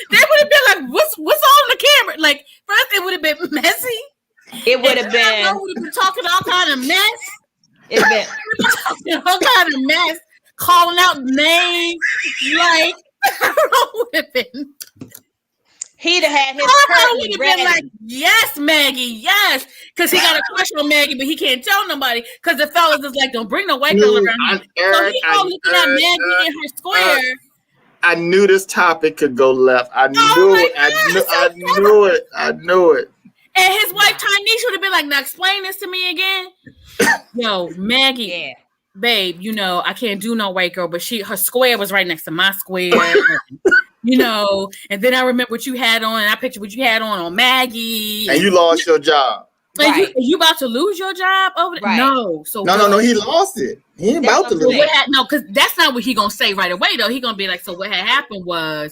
They would have been like, "What's on the camera?" Like first, it would have been messy. It would have been. Tyrone would have been talking all kind of mess. It been all kind of mess, calling out names. Like Tyrone would have been. He'd have had his curtain would have been like, "Yes, Maggie, yes," because he got a crush on Maggie, but he can't tell nobody because the fellas is like, "Don't bring no white girl around." So he's all looking at Maggie in her square. I knew this topic could go left. I knew it. I knew it. And his wife Tynesha would have been like, "Now explain this to me again." Yo, Maggie, babe, I can't do no white girl, but her square was right next to my square. And then I remember what you had on, and I pictured what you had on Maggie. And you lost your job. Right. You about to lose your job over there? Right. No. So no. He lost it. He ain't about to lose it. No, because that's not what he gonna say right away though. He gonna be like, so what had happened was,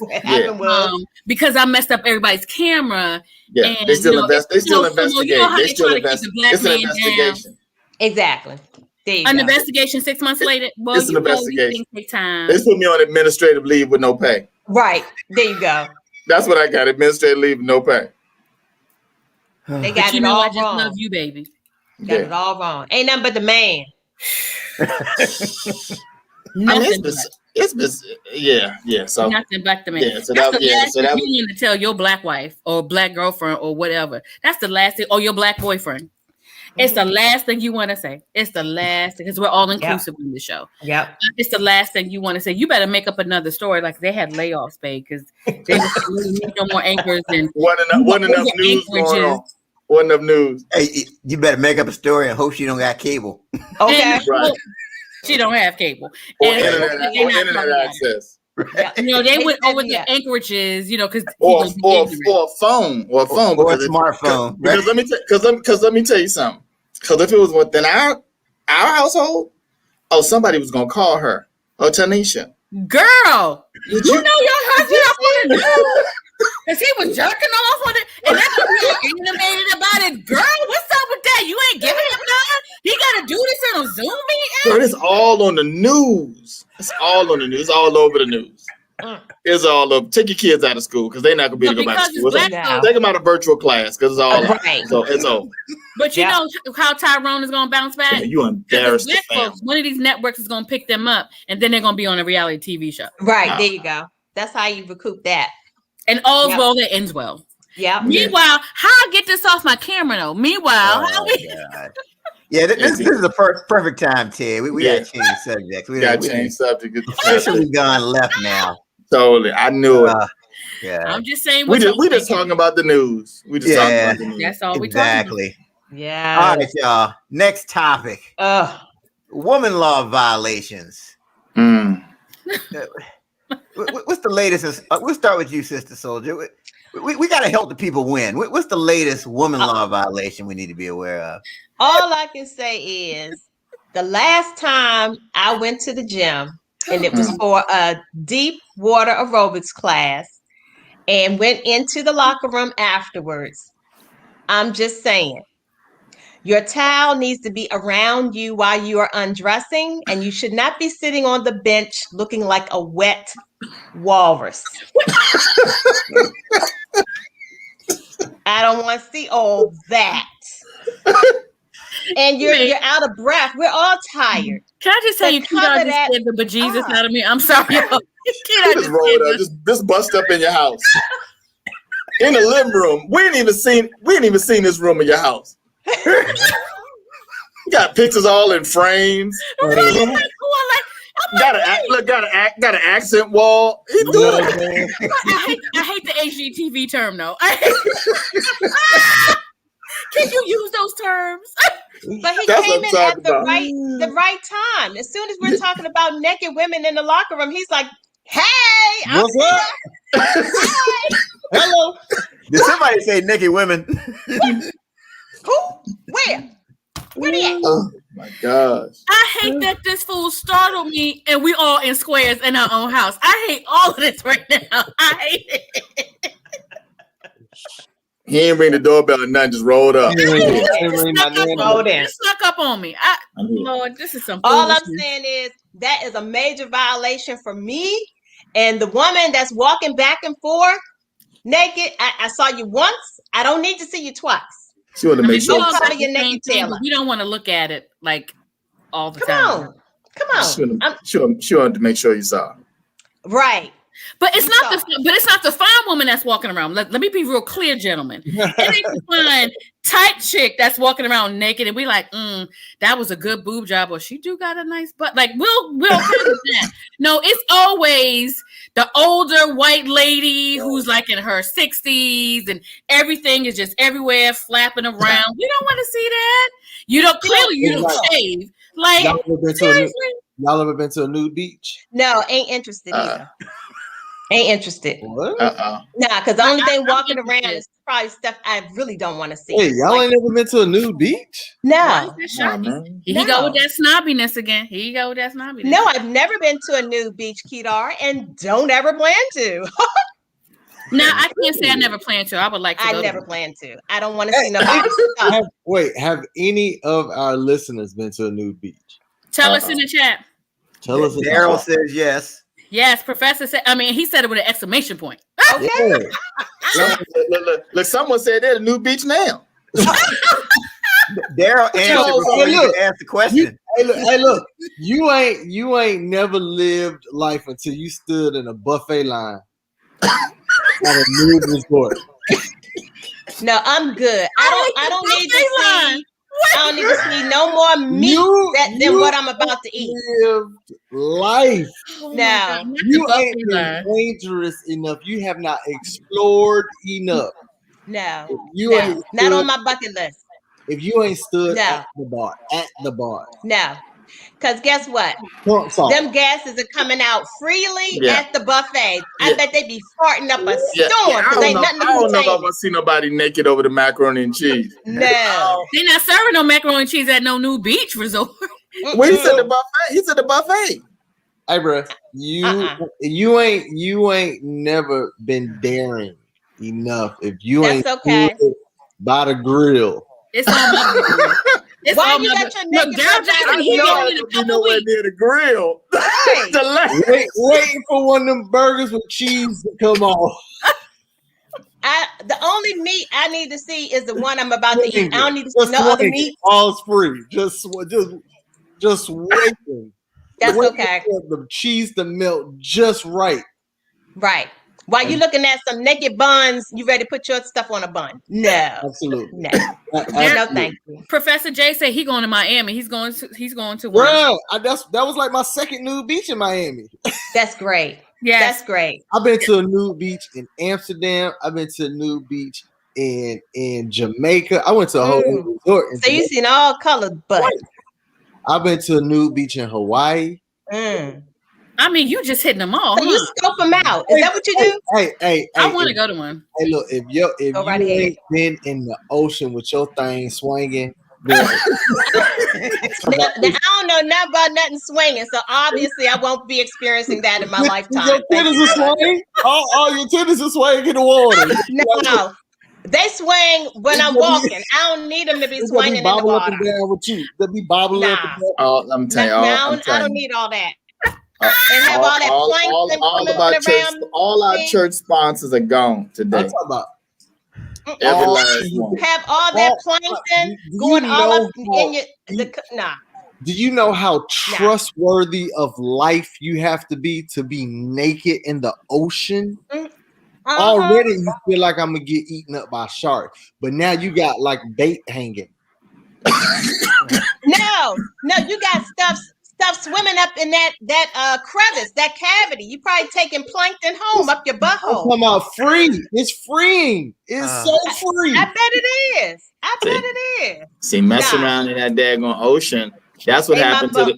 because I messed up everybody's camera. Yeah, and, they still investigate. They still investigate. It's an investigation. Exactly. An investigation 6 months later. Well, it's an investigation. Take time. They put me on administrative leave with no pay. Right. There you go. That's what I got. Administrative leave with no pay. They got it all wrong. Love you, baby. Got it all wrong. Ain't nothing but the man. It's been, yeah. So nothing but the man. Yeah, so that's that, the last thing you want to tell your black wife or black girlfriend or whatever. That's the last thing, or your black boyfriend. It's the last thing you want to say. It's the last thing because we're all inclusive in the show. Yeah, it's the last thing you want to say. You better make up another story like they had layoffs, babe, because they need no more anchors and wasn't enough news going on. Wasn't enough news. Hey, you better make up a story and hope she don't got cable. Okay, right. She don't have cable or internet access. Right. They went over the anchorages, because or a phone or a smartphone. Because let me tell you something. Because if it was within our household, somebody was gonna call her. Oh, Tanisha, girl, you know your husband up on the news because he was jerking off on it, and that's what we animated about it. Girl, what's up with that? You ain't giving him none. He got to do this in a Zoom meeting. But it's all on the news. It's all on the news. It's all over the news. It's all up. Take your kids out of school because they're not gonna be able to go back to school. Take them out of virtual class because it's all right. So it's over. But you know how Tyrone is gonna bounce back? Yeah, you embarrassed the folks. One of these networks is gonna pick them up, and then they're gonna be on a reality TV show. Right there, you go. That's how you recoup that. And all's well that ends well. Yeah. Meanwhile, how I get this off my camera though? Meanwhile, how we? Yeah, this is the perfect time, Ted. We got to change subjects. We got to change subject. Officially gone left now. Totally, I knew it. Yeah, I'm just saying. We just talking about the news. We just talking about the news. That's all we exactly. Talking about. Yeah. All right, y'all. Next topic. Woman law violations. What's the latest? We'll start with you, Sister Soldier. We got to help the people win. What's the latest woman law violation we need to be aware of? All I can say is the last time I went to the gym, and it was for a deep water aerobics class, and went into the locker room afterwards. I'm just saying, your towel needs to be around you while you are undressing, and you should not be sitting on the bench looking like a wet walrus. I don't want to see all that. And you're out of breath. We're all tired. Can I just tell you, Keto just scared the bejesus out of me? I'm sorry. Just bust up in your house. In the living room. We ain't even seen this room in your house. You got pictures all in frames. Got an accent wall. I hate the HGTV term though. Can you use those terms? But he came in at the right time. As soon as we're talking about naked women in the locker room, he's like, "Hey, what's up? Hey. Hello." Did somebody say naked women? Who? Where? Where they at? Oh my gosh! I hate that this fool startled me, and we all in squares in our own house. I hate all of this right now. I hate it. He ain't ring the doorbell and nothing, just rolled up. It snuck up on me. Lord, this is some all I'm saying is that is a major violation for me. And the woman that's walking back and forth naked, I saw you once. I don't need to see you twice. She wanted to make sure. We don't want to look at it like all the time. Come on. She wanted to make sure you saw. Right. But it's not the fine woman that's walking around. Let me be real clear, gentlemen. It ain't the fine tight chick that's walking around naked and we like, that was a good boob job, or she do got a nice butt. Like we'll kind of that. No, it's always the older white lady who's like in her 60s and everything is just everywhere flapping around. We don't want to see that. You don't shave. Like y'all ever been to a nude beach? No, ain't interested either. Ain't interested. What? Nah, because the only thing walking around is probably stuff I really don't want to see. Hey, y'all ain't never been to a nude beach? No. He go with that snobbiness again. He go with that snobbiness. No, I've never been to a nude beach, Kedar, and don't ever plan to. No, I can't say I never plan to. I would like to. I never plan to. I don't want to see nobody. Have any of our listeners been to a nude beach? Tell us in the chat. Tell us. Daryl says yes. Yes, Professor said. I mean, he said it with an exclamation point. Okay. Look, someone said there's a nude beach now. Daryl answered before you could ask the question. Hey, look, you ain't never lived life until you stood in a buffet line at a nude resort. No, I'm good. I don't need to see. I don't need to see no more meat than what I'm about to eat. Lived life. No, You ain't been dangerous enough. You have not explored enough. No, Ain't not on my bucket list. If you ain't stood at the bar. No. Because guess what? Them gases are coming out freely at the buffet. I bet they be farting up a storm because ain't nothing to I don't know if I'm contain gonna see nobody naked over the macaroni and cheese. No. They're not serving no macaroni and cheese at no new beach resort. Well, he said the buffet. He said the buffet. Hey, bro, you ain't never been daring enough. If you ain't by the grill. It's on my It's Why on you my got your naked nowhere near the grill. Waiting for one of them burgers with cheese to come off. The only meat I need to see is the one I'm about to eat. I don't need to see no other meat. All's free. Just waiting. That's okay. For the cheese to melt just right. Right. While you looking at some naked buns, you ready to put your stuff on a bun? No. Absolutely. No. No, thank you. Professor J said he going to Miami. He's going to Bro, that was like my second nude beach in Miami. That's great. Yeah, that's great. I've been to a nude beach in Amsterdam. I've been to a nude beach in Jamaica. I went to a whole resort. So you seen all colored butts. I've been to a nude beach in Hawaii. I mean, you just hitting them all. So you scope them out. Is that what you do? Hey, I want to go to one. Hey, look, if you ain't been in the ocean with your thing swinging, now, I don't know nothing about nothing swinging, so obviously I won't be experiencing that in my lifetime. Your titties are swinging? All your titties are swinging in the water. No. They swing when I'm walking. I don't need them to be swinging in the water. Up and down with you. They'll be bobbling up and down. Oh, I'm telling you. I don't need all that. And have all that plankton all our church sponsors are gone today. I'm talking about every last one. Have all that plankton going all up in your Do you know how trustworthy of life you have to be naked in the oceon? Already you feel like I'm gonna get eaten up by sharks, but now you got like bait hanging. No, you got stuff swimming up in that crevice, that cavity. You probably taking plankton home up your butthole. I'm talking about free. It's freeing. It's so free. I bet it is. It is. See, messing around in that daggone ocean. That's what happened to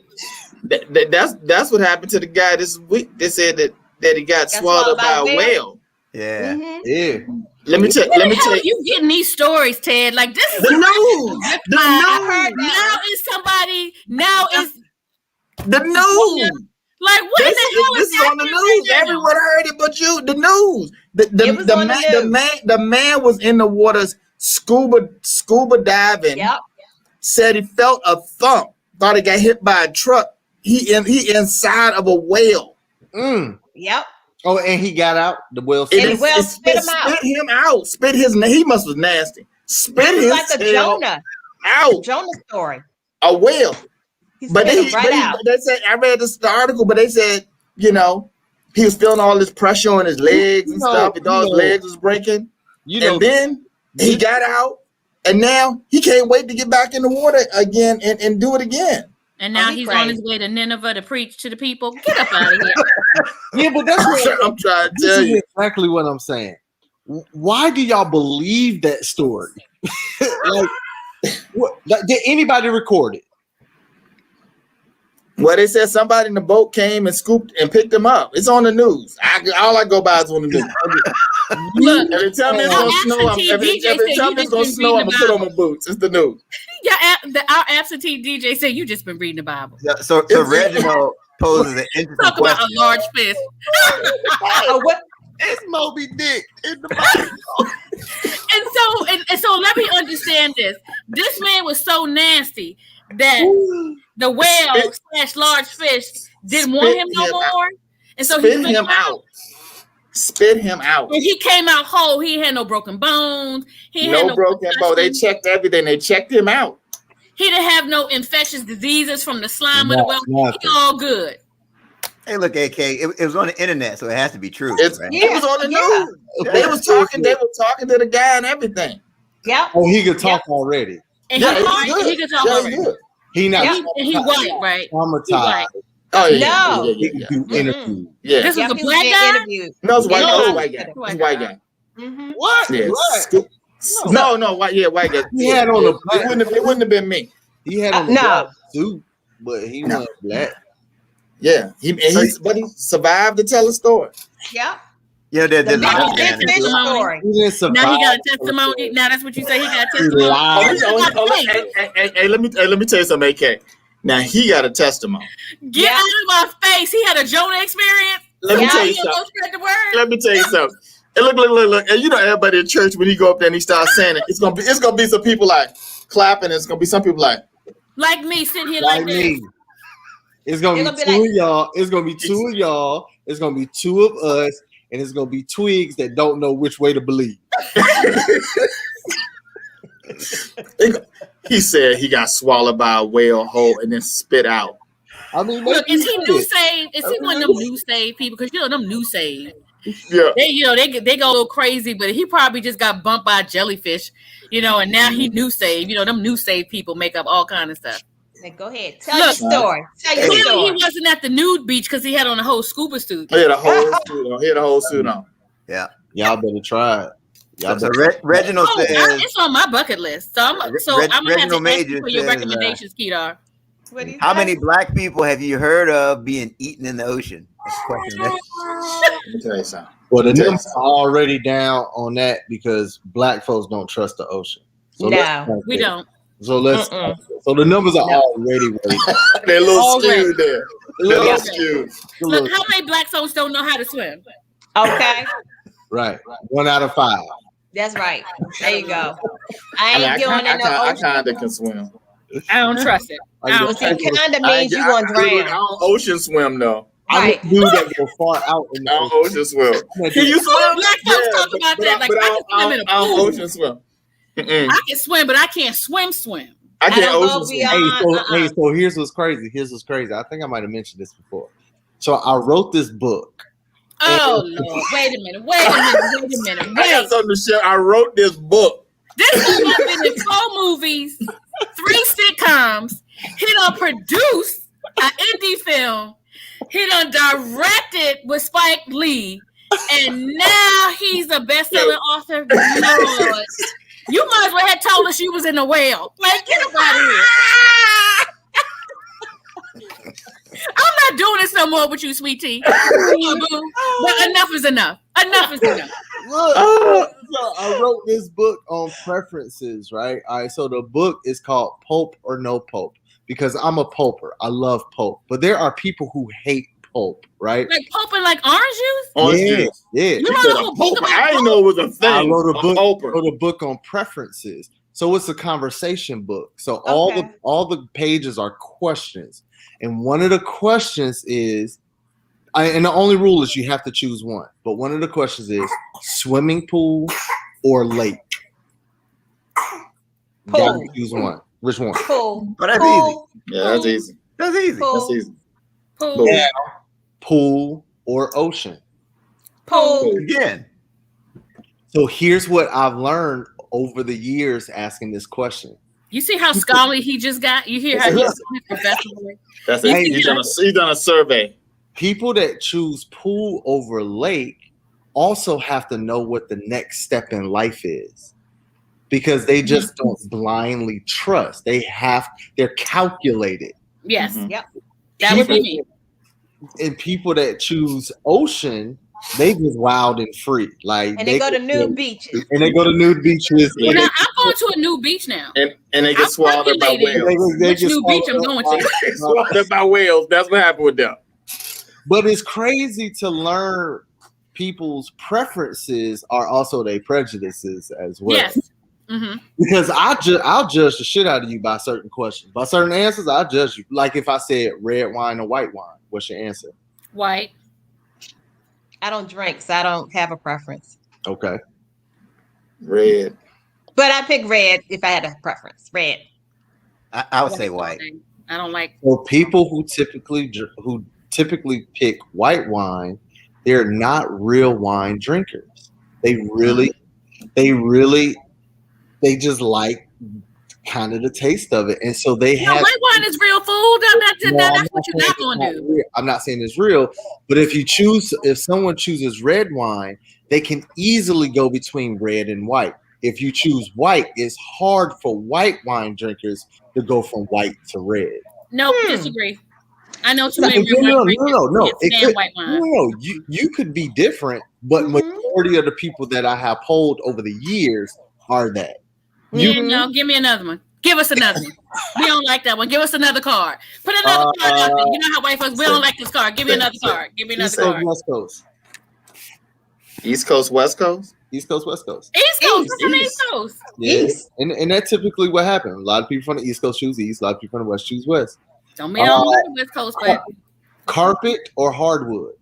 the. That's what happened to the guy this week. They said that he got swallowed up by a whale. Yeah. Yeah. Let me tell you. You getting these stories, Ted? Like this is the news. Now is somebody. Now is the news. Like what the hell this is on the news? Everyone heard it, but you. The news. The man was in the waters scuba diving. Yep. Said he felt a thump. Thought he got hit by a truck. He inside of a whale. Yep. Oh, and he got out. The whale spit him out. Spit his. He must was nasty. Spit his like a Jonah out. Jonah story. A whale. But they said I read the article, but they said he was feeling all this pressure on his legs and stuff. His legs was breaking. And then he got out, and now he can't wait to get back in the water again and do it again. And now he's on his way to Nineveh to preach to the people. Get up out of here. Yeah, but that's what I'm trying to tell you. Exactly what I'm saying. Why do y'all believe that story? Did anybody record it? Well, they said somebody in the boat came and scooped and picked him up. It's on the news. All I go by is on the news. Look, every time it's gonna snow, every time it's gonna snow, I'm gonna put on my boots. It's the news. Yeah, our absentee DJ said you just been reading the Bible. So Reginald poses an interesting Talk about question. a large fish. What? It's Moby Dick in the Bible. And so let me understand this. This man was so nasty that the whale / large fish didn't want him no more. And so spit him out. Spit him out. And he came out whole. He had no broken bones. He had no broken bone. They checked everything. They checked him out. He didn't have no infectious diseases from the slime of the well. He all good. Hey, look, AK. It was on the internet, so it has to be true. It was on the news. They was talking. They were talking to the guy and everything. Yeah. Oh, he could talk already. And he could talk already. He not. And he white, right? Traumatized. Oh yeah. No. He can do interviews. Yeah. This was a he black guy. interviewed. No, it's white. Yeah. No, it's white guy. It's white guy. Mm-hmm. What? Yeah. What? No, white. Yeah, white guy. He had on a black. It wouldn't have been me. He had on a black suit, but he wasn't black. Yeah, but he survived to tell a story. Yeah. Yeah, there's a lot of fish story. Now he got a testimony. Now that's what you say. He got a testimony. Hey, let me tell you something, AK. Now he got a testimony. Get out of my face. He had a Jonah experience. Let me tell you something. Let me tell you something. And look. And you know everybody in church when he go up there and he starts saying it, it's gonna be some people like clapping. It's gonna be some people like me sitting here like this. It's gonna be two of y'all. It's gonna be two of y'all. It's gonna be two of us, and it's gonna be twigs that don't know which way to believe. He said he got swallowed by a whale whole and then spit out. I mean, look, is he new saved? Is he one of them new saved people? Because them new saved. Yeah, they go a little crazy, but he probably just got bumped by a jellyfish, and now he new saved. Them new saved people make up all kind of stuff. Go ahead. Tell your story. He wasn't at the nude beach because he had on a whole scuba suit. He had a whole suit on. Yeah. Y'all better try it. Reginald says it's on my bucket list. So I'm gonna have to ask you for your recommendations, Kedar. How many black people have you heard of being eaten in the ocean? That's the question. Let me tell you something. Well, the numbers are already down on that because black folks don't trust the ocean. So no, we don't. So so the numbers are already way. They're a little skewed there. Little skewed. Look, how many black folks don't know how to swim? Okay. Right. 1 out of 5. That's right. There you go. I ain't doing it in the ocean. I kind of can swim. I don't trust it. Well, see, kind of means you gonna drown. I don't ocean swim though. Right. I don't do that go far out in the ocean swim. Can you swim? Black folks talk about that. Like I can swim in a pool. Ocean swim. I can swim, but I can't swim. I can't ocean swim. Hey, so here's what's crazy. I think I might have mentioned this before. So I wrote this book. Oh Lord! Wait a minute! I got something to share. I wrote this book. This book has been in 4 movies, 3 sitcoms. He done produced an indie film. He done directed with Spike Lee, and now he's a best-selling author. Lord, you might as well have told us you was in the whale. Like, get up out of here. I'm not doing this no more with you, sweet tea. But enough is enough. Enough is enough. Look, so I wrote this book on preferences, right? All right, so the book is called Pope or No Pope because I'm a poper. I love Pope, but there are people who hate Pope, right? Like Pope and like orange juice? Yeah. You know Pope? I didn't know it was a thing. I wrote a book on preferences. So it's a conversation book. So all the pages are questions. And one of the questions is, and the only rule is you have to choose one. But one of the questions is swimming pool or lake. Pool. You gotta choose one. Which one? Pool. But that's easy. Yeah, that's easy. That's easy. Pool. That's easy. Pool. Now, pool or ocean. Pool. Again. So here's what I've learned over the years asking this question. You see how scholarly he just got? You hear how he's professor? That's it. He's done a survey. People that choose pool over lake also have to know what the next step in life is because they just don't blindly trust. They're calculated. Yes. Yep. That would be me. And people that choose ocean they just wild and free. Like and they go to nude beaches. And they go to nude beaches. Well, now I'm going to a new beach now. And they get swallowed up by whales. Which new beach I'm going to? Swallowed up by whales. That's what happened with them. But it's crazy to learn people's preferences are also their prejudices as well. Yes. Mm-hmm. Because I'll judge the shit out of you by certain questions. By certain answers, I'll judge you. Like if I said red wine or white wine, what's your answer? White. I don't drink, so I don't have a preference. Okay. Red. But I pick red if I had a preference. Red. I would say white. I don't like. So people who typically pick white wine, they're not real wine drinkers. They just like kind of the taste of it, and so they have. White wine is real food. That's what you're not going to do. I'm not saying it's real, but if someone chooses red wine, they can easily go between red and white. If you choose white, it's hard for white wine drinkers to go from white to red. No, disagree. I know too many No. white wine. No, you could be different, but majority of the people that I have polled over the years are that. No, give me another one. Give us another one. We don't like that one. Give us another card. Put another card out there. You know how white folks, we don't like this card. Give me another card. Give me another card. West Coast. East Coast, West Coast? East Coast, West Coast. East Coast. What's from the East Coast? Yeah. East. And that's typically what happened. A lot of people from the East Coast choose East. A lot of people from the West choose West. Don't mean I don't like the West Coast, but carpet or hardwood?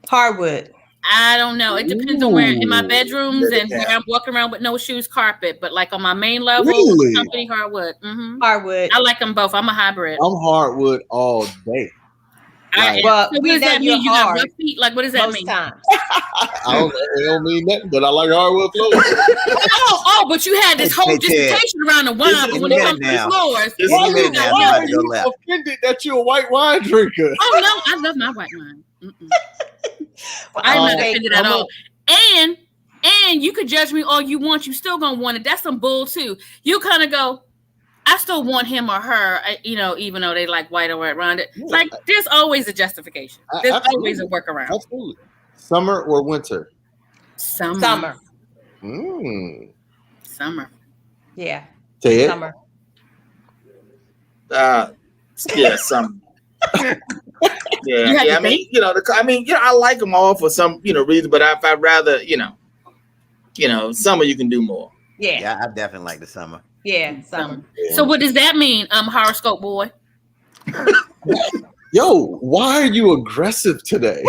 Hardwood. I don't know. It depends on where in my bedrooms and where I'm walking around with no shoes, carpet. But like on my main level, company hardwood. Mm-hmm. Hardwood. I like them both. I'm a hybrid. I'm hardwood all day. Well, so what does that mean? You got rough feet? Like, what does that mean? It don't mean nothing, but I like hardwood floors. But you had this whole dissertation around the wine, but when it comes to the floors, why are you offended that you're a white wine drinker? Oh no, I love my white wine. I'm not offended at all. And you could judge me all you want. You still gonna want it. That's some bull too. You kind of go, I still want him or her, even though they like white or red around it. Like there's always a justification. There's always a workaround. Absolutely. Summer or winter? Summer. Summer. Yeah. Say it. Summer. Yeah, summer. Yeah. I like them all for some, reason. But if I'd rather, summer you can do more. Yeah, I definitely like the summer. Yeah, summer. So what does that mean, horoscope boy? Yo, why are you aggressive today?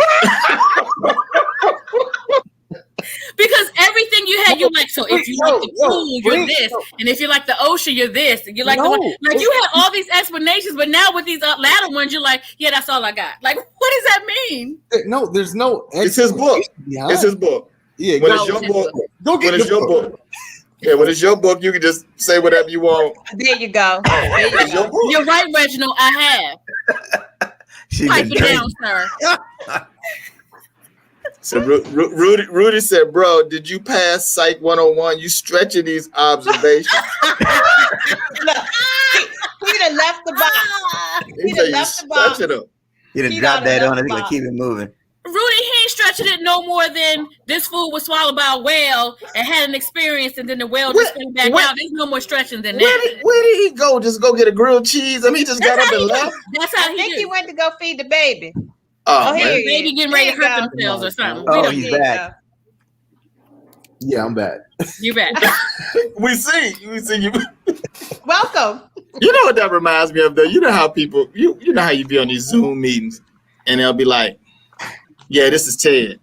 Because everything you had, you like. So if you like the pool, you're this, and if you like the ocean, you're this, and you like like you had all these explanations, but now with these latter ones, you're like, yeah, that's all I got. Like, what does that mean? No, there's no. It's his book. It's his book. Yeah, when it's your book. Go get your book. Yeah, when it's your book, you can just say whatever you want. There you go. You're right, Reginald. I have. Pipe it down, sir. So Rudy said, "Bro, did you pass Psych 101? You stretching these observations." Look, he done left the box. He done left the box. He done dropped that on it. He's gonna keep it moving. Rudy, he ain't stretching it no more than this food was swallowed by a whale and had an experience, and then the whale just came back out. There's no more stretching than that. Where did he go? Just go get a grilled cheese? I mean, he just got up and left. That's how I think he went to go feed the baby. Oh, baby getting ready to hurt themselves or something. Oh, he's back. Yeah, I'm back. You back. We see you. Welcome. You know what that reminds me of, though? You know how people, you know how you be on these Zoom meetings, and they'll be like, "Yeah, this is Ted."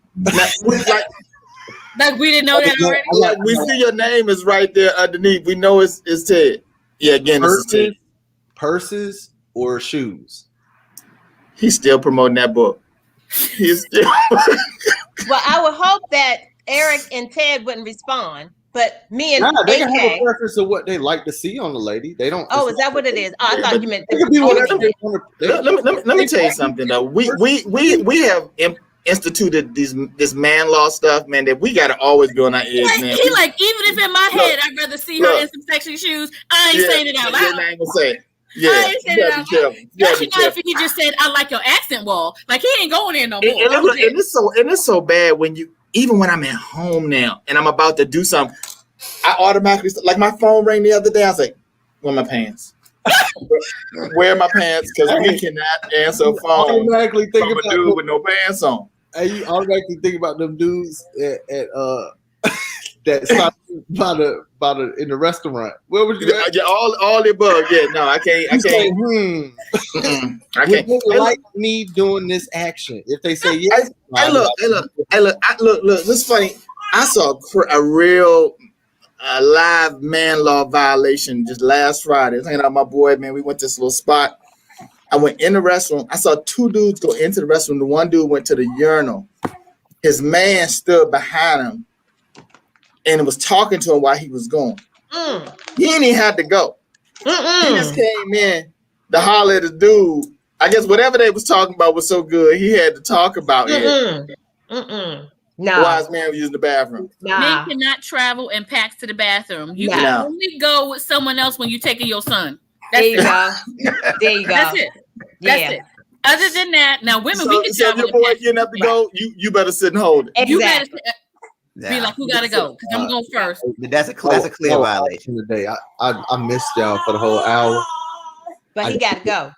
Like we didn't know that already. Like, we see your name is right there underneath. We know it's Ted. Yeah, again, this is Ted. Purses or shoes? He's still promoting that book. He's still. Well, I would hope that Eric and Ted wouldn't respond, but me and they AK, can have a preference of what they like to see on the lady. They don't. Oh, is that what it is? Oh, I thought you meant. Let me tell you something though. We have instituted this man law stuff, man. That we got to always be on our edge, man. He like, even if in my head I'd rather see her in some sexy shoes, I ain't saying it out loud. I ain't gonna say it. Yeah, I ain't said you it gotta out be loud. careful. You gotta Especially be not if careful. he just said, I like your accent wall. Like he ain't going in no more. And it's so bad when you, even when I'm at home now and I'm about to do something, I automatically, like my phone rang the other day. I was like, where are my pants? Where are my pants? Because we cannot answer a phone Automatically think from a about dude with no pants on. Hey, you automatically think about them dudes at that stop by the in the restaurant. Where was you at? Yeah, all the above. Yeah, no, I can't. I You say, can't. I Would can't. they like me doing this action? If they say yes, Look. This is funny. I saw a real live man law violation just last Friday. I was hanging out with my boy, man. We went to this little spot. I went in the restroom. I saw two dudes go into the restroom. The one dude went to the urinal. His man stood behind him and was talking to him while he was going. He didn't even have to go. He just came in to holler at the dude. I guess whatever they was talking about was so good, he had to talk about it. No. While his man was using the bathroom. Men cannot travel in packs to the bathroom. You can No. only go with someone else when you're taking your son. There you go. There you go. That's it. That's it. Other than that, now women, we can so if your boy getting up to go, you better sit and hold it. Exactly. You better be like, who gotta go? Because I'm going first. That's a clear violation. Today, I missed y'all for the whole hour. But he got to go.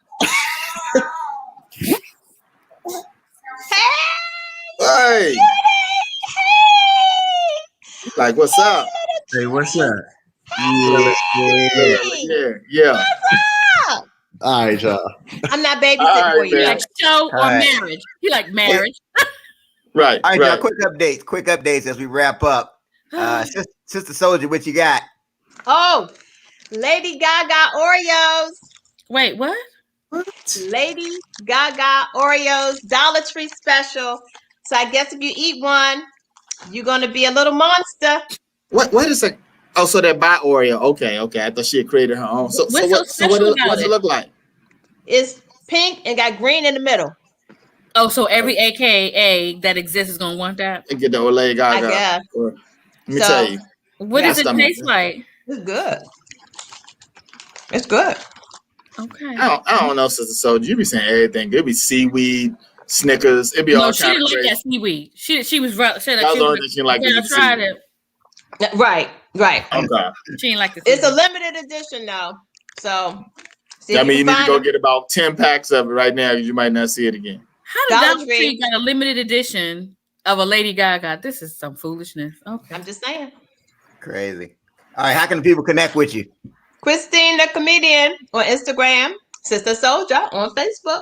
Hey. Like, what's up? Hey, what's up? Yeah. All right, y'all. I'm not babysitting for you. man. Like show or marriage. You like marriage. Right. All right, right. y'all, quick updates as we wrap up. Sister Soldier, what you got? Oh, Lady Gaga Oreos. Wait, what? Lady Gaga Oreos Dollar Tree special. So I guess if you eat one, you're gonna be a little monster. Wait a second. Oh, so that by Oreo. Okay. I thought she had created her own. So what's it look like? It's pink and got green in the middle. Oh, so every AKA that exists is gonna want that. And get the Lady Gaga. I guess. Let me tell you. What does it taste like? It's good. It's good. Okay. I don't know, Sister Soldier. You be saying everything. It'd be seaweed, Snickers. It'd be all she kind didn't of like crazy. that seaweed. She was right. She That was the only thing she didn't like. I tried it. Right. Okay. She didn't like the It's a limited edition though. So I mean, you need to go get about 10 packs of it right now because you might not see it again. How did Dollar Tree got a limited edition of a Lady Gaga? This is some foolishness. Okay. I'm just saying. Crazy. All right, how can people connect with you? Christine the Comedian on Instagram, Sister Soldier on Facebook.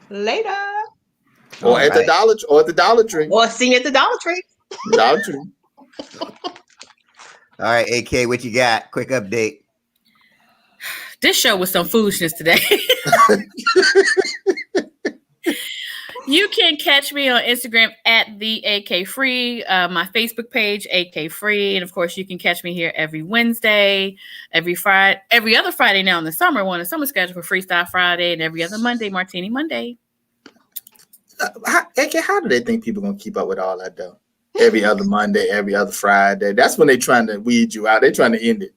Later. Or at the Dollar Tree. Or see me at the Dollar Tree. Dollar Tree. All right, AK, what you got? Quick update. This show was some foolishness today. You can catch me on Instagram at the AK Free, my Facebook page, AK Free. And of course, you can catch me here every Wednesday, every other Friday now in the summer, on the summer schedule for Freestyle Friday, and every other Monday, Martini Monday. AK, how do they think people going to keep up with all that, though? Every other Monday, every other Friday. That's when they're trying to weed you out. They're trying to end it.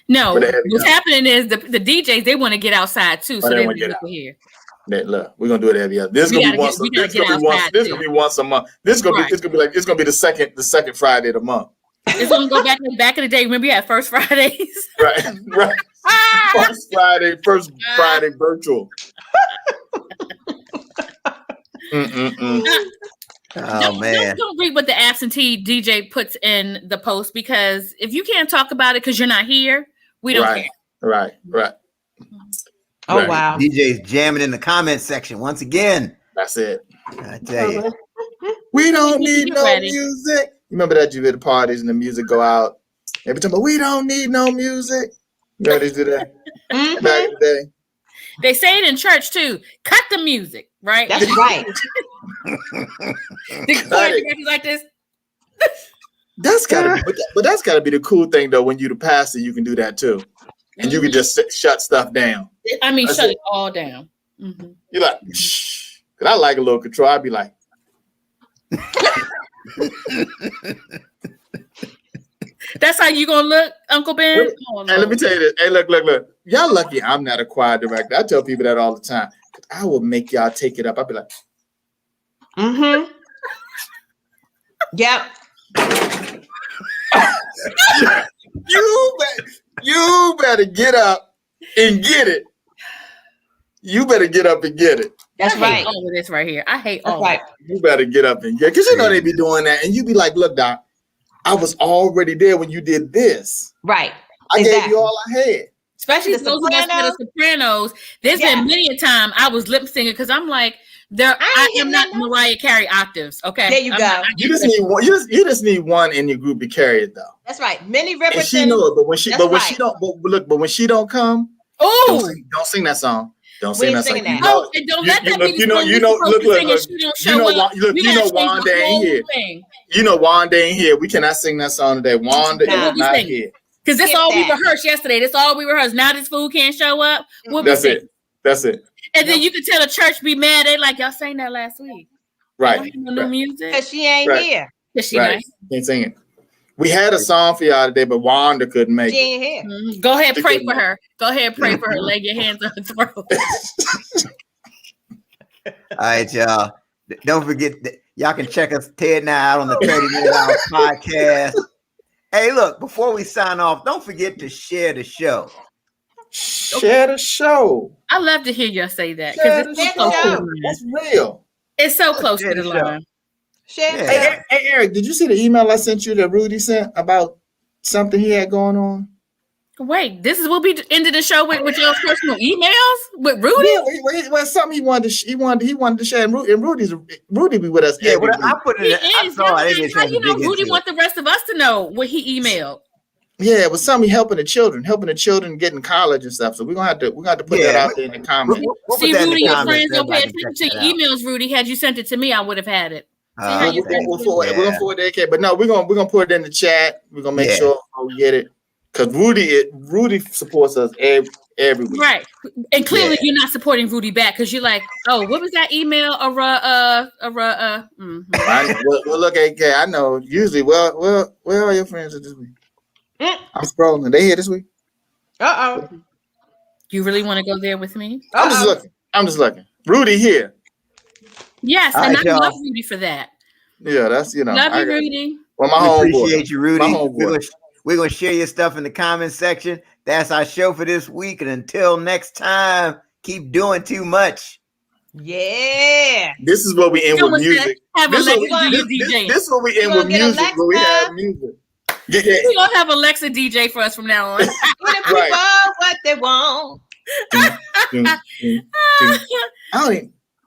No, what's happening is the DJs, they want to get outside too. So they want to get out here. Look, we're gonna do it every other. This is gonna be once. This gonna be once a month. It's gonna be the second Friday of the month. It's gonna go back in the day. Remember you had first Fridays? Right. First Friday virtual. Man. Don't read what the absentee DJ puts in the post, because if you can't talk about it because you're not here, we don't care. Right. Oh, right. Wow. DJ's jamming in the comment section once again. That's it. I tell you. We don't need no music. You remember that you at the parties and the music go out every time, but we don't need no music. You know they do that back in the day. They say it in church too. Cut the music, right? That's right. Like this. That's gotta be, but that's gotta be the cool thing though. When you the pastor, you can do that too. And you can just shut stuff down. I mean, shut it all down. Mm-hmm. You're like, shh. Because I like a little control. I'd be like, That's how you gonna look, Uncle Ben? Oh, Hey, let me tell you this. Hey, look. Y'all lucky I'm not a choir director. I tell people that all the time. I will make y'all take it up. I'll be like, Yep. you better get up and get it. You better get up and get it. That's right. All of this right here. I hate all of it. You better get up and get it. Because you know they be doing that. And you be like, look, Doc, I was already there when you did this. Right. I gave you all I had. Especially those of us that are Sopranos. There's been many a time I was lip singing because I'm like, I am not Mariah Carey octaves. Okay. There you go. You just need one. You just need one in your group to carry it though. That's right. Minnie Riperton. And she know it, but when she don't come, don't sing that song. Don't sing that song. And don't let that be the song. You know Wanda ain't here. You know Wanda ain't here. We cannot sing that song today. Wanda is not here. Because that's all we rehearsed yesterday. That's all we rehearsed. Now this fool can't show up. That's it. And then you can tell the church be mad. They like, y'all sang that last week. Right. No music. Because she ain't here. Because she nice. Can't sing it. We had a song for y'all today, but Wanda couldn't make it. She ain't here. Mm-hmm. Go ahead, pray for her. Go ahead, pray for her. Lay your hands on her throat. All right, y'all. Don't forget that y'all can check us Ted and I out on the 30-minute hour podcast. Hey, look, before we sign off, don't forget to share the show. Share the show. I love to hear y'all say that because it's so close. That's real. It's so close to the line. Hey, Eric, did you see the email I sent you that Rudy sent about something he had going on? Wait, this is what we ended the show with your personal emails with Rudy. Yeah, well, something he wanted to share, and Rudy be with us. Yeah, well, I put it. How you know Rudy want the rest of us to know what he emailed? Yeah, it was something helping the children getting college and stuff. So we're gonna have to put that out there in the comments. See, Rudy, your friends don't pay attention to your emails. Rudy, had you sent it to me, I would have had it. We're gonna forward that, but no, we're gonna put it in the chat. We're gonna make sure we get it. Because Rudy supports us every week. Right. And clearly you're not supporting Rudy back because you're like, oh, what was that email? Well, look, AK, I know. Usually, where are your friends this week? I'm scrolling. They here this week? You really want to go there with me? I'm just looking. Rudy here. Yes, and I love Rudy for that. Yeah, that's, Love you, Rudy. Well, my homeboy. Appreciate you, Rudy. We're going to share your stuff in the comment section. That's our show for this week. And until next time, keep doing too much. Yeah. This is what we end with music. This is what we end with music. Where we have music. We're going to have Alexa DJ for us from now on. Give the people what they want. I don't even.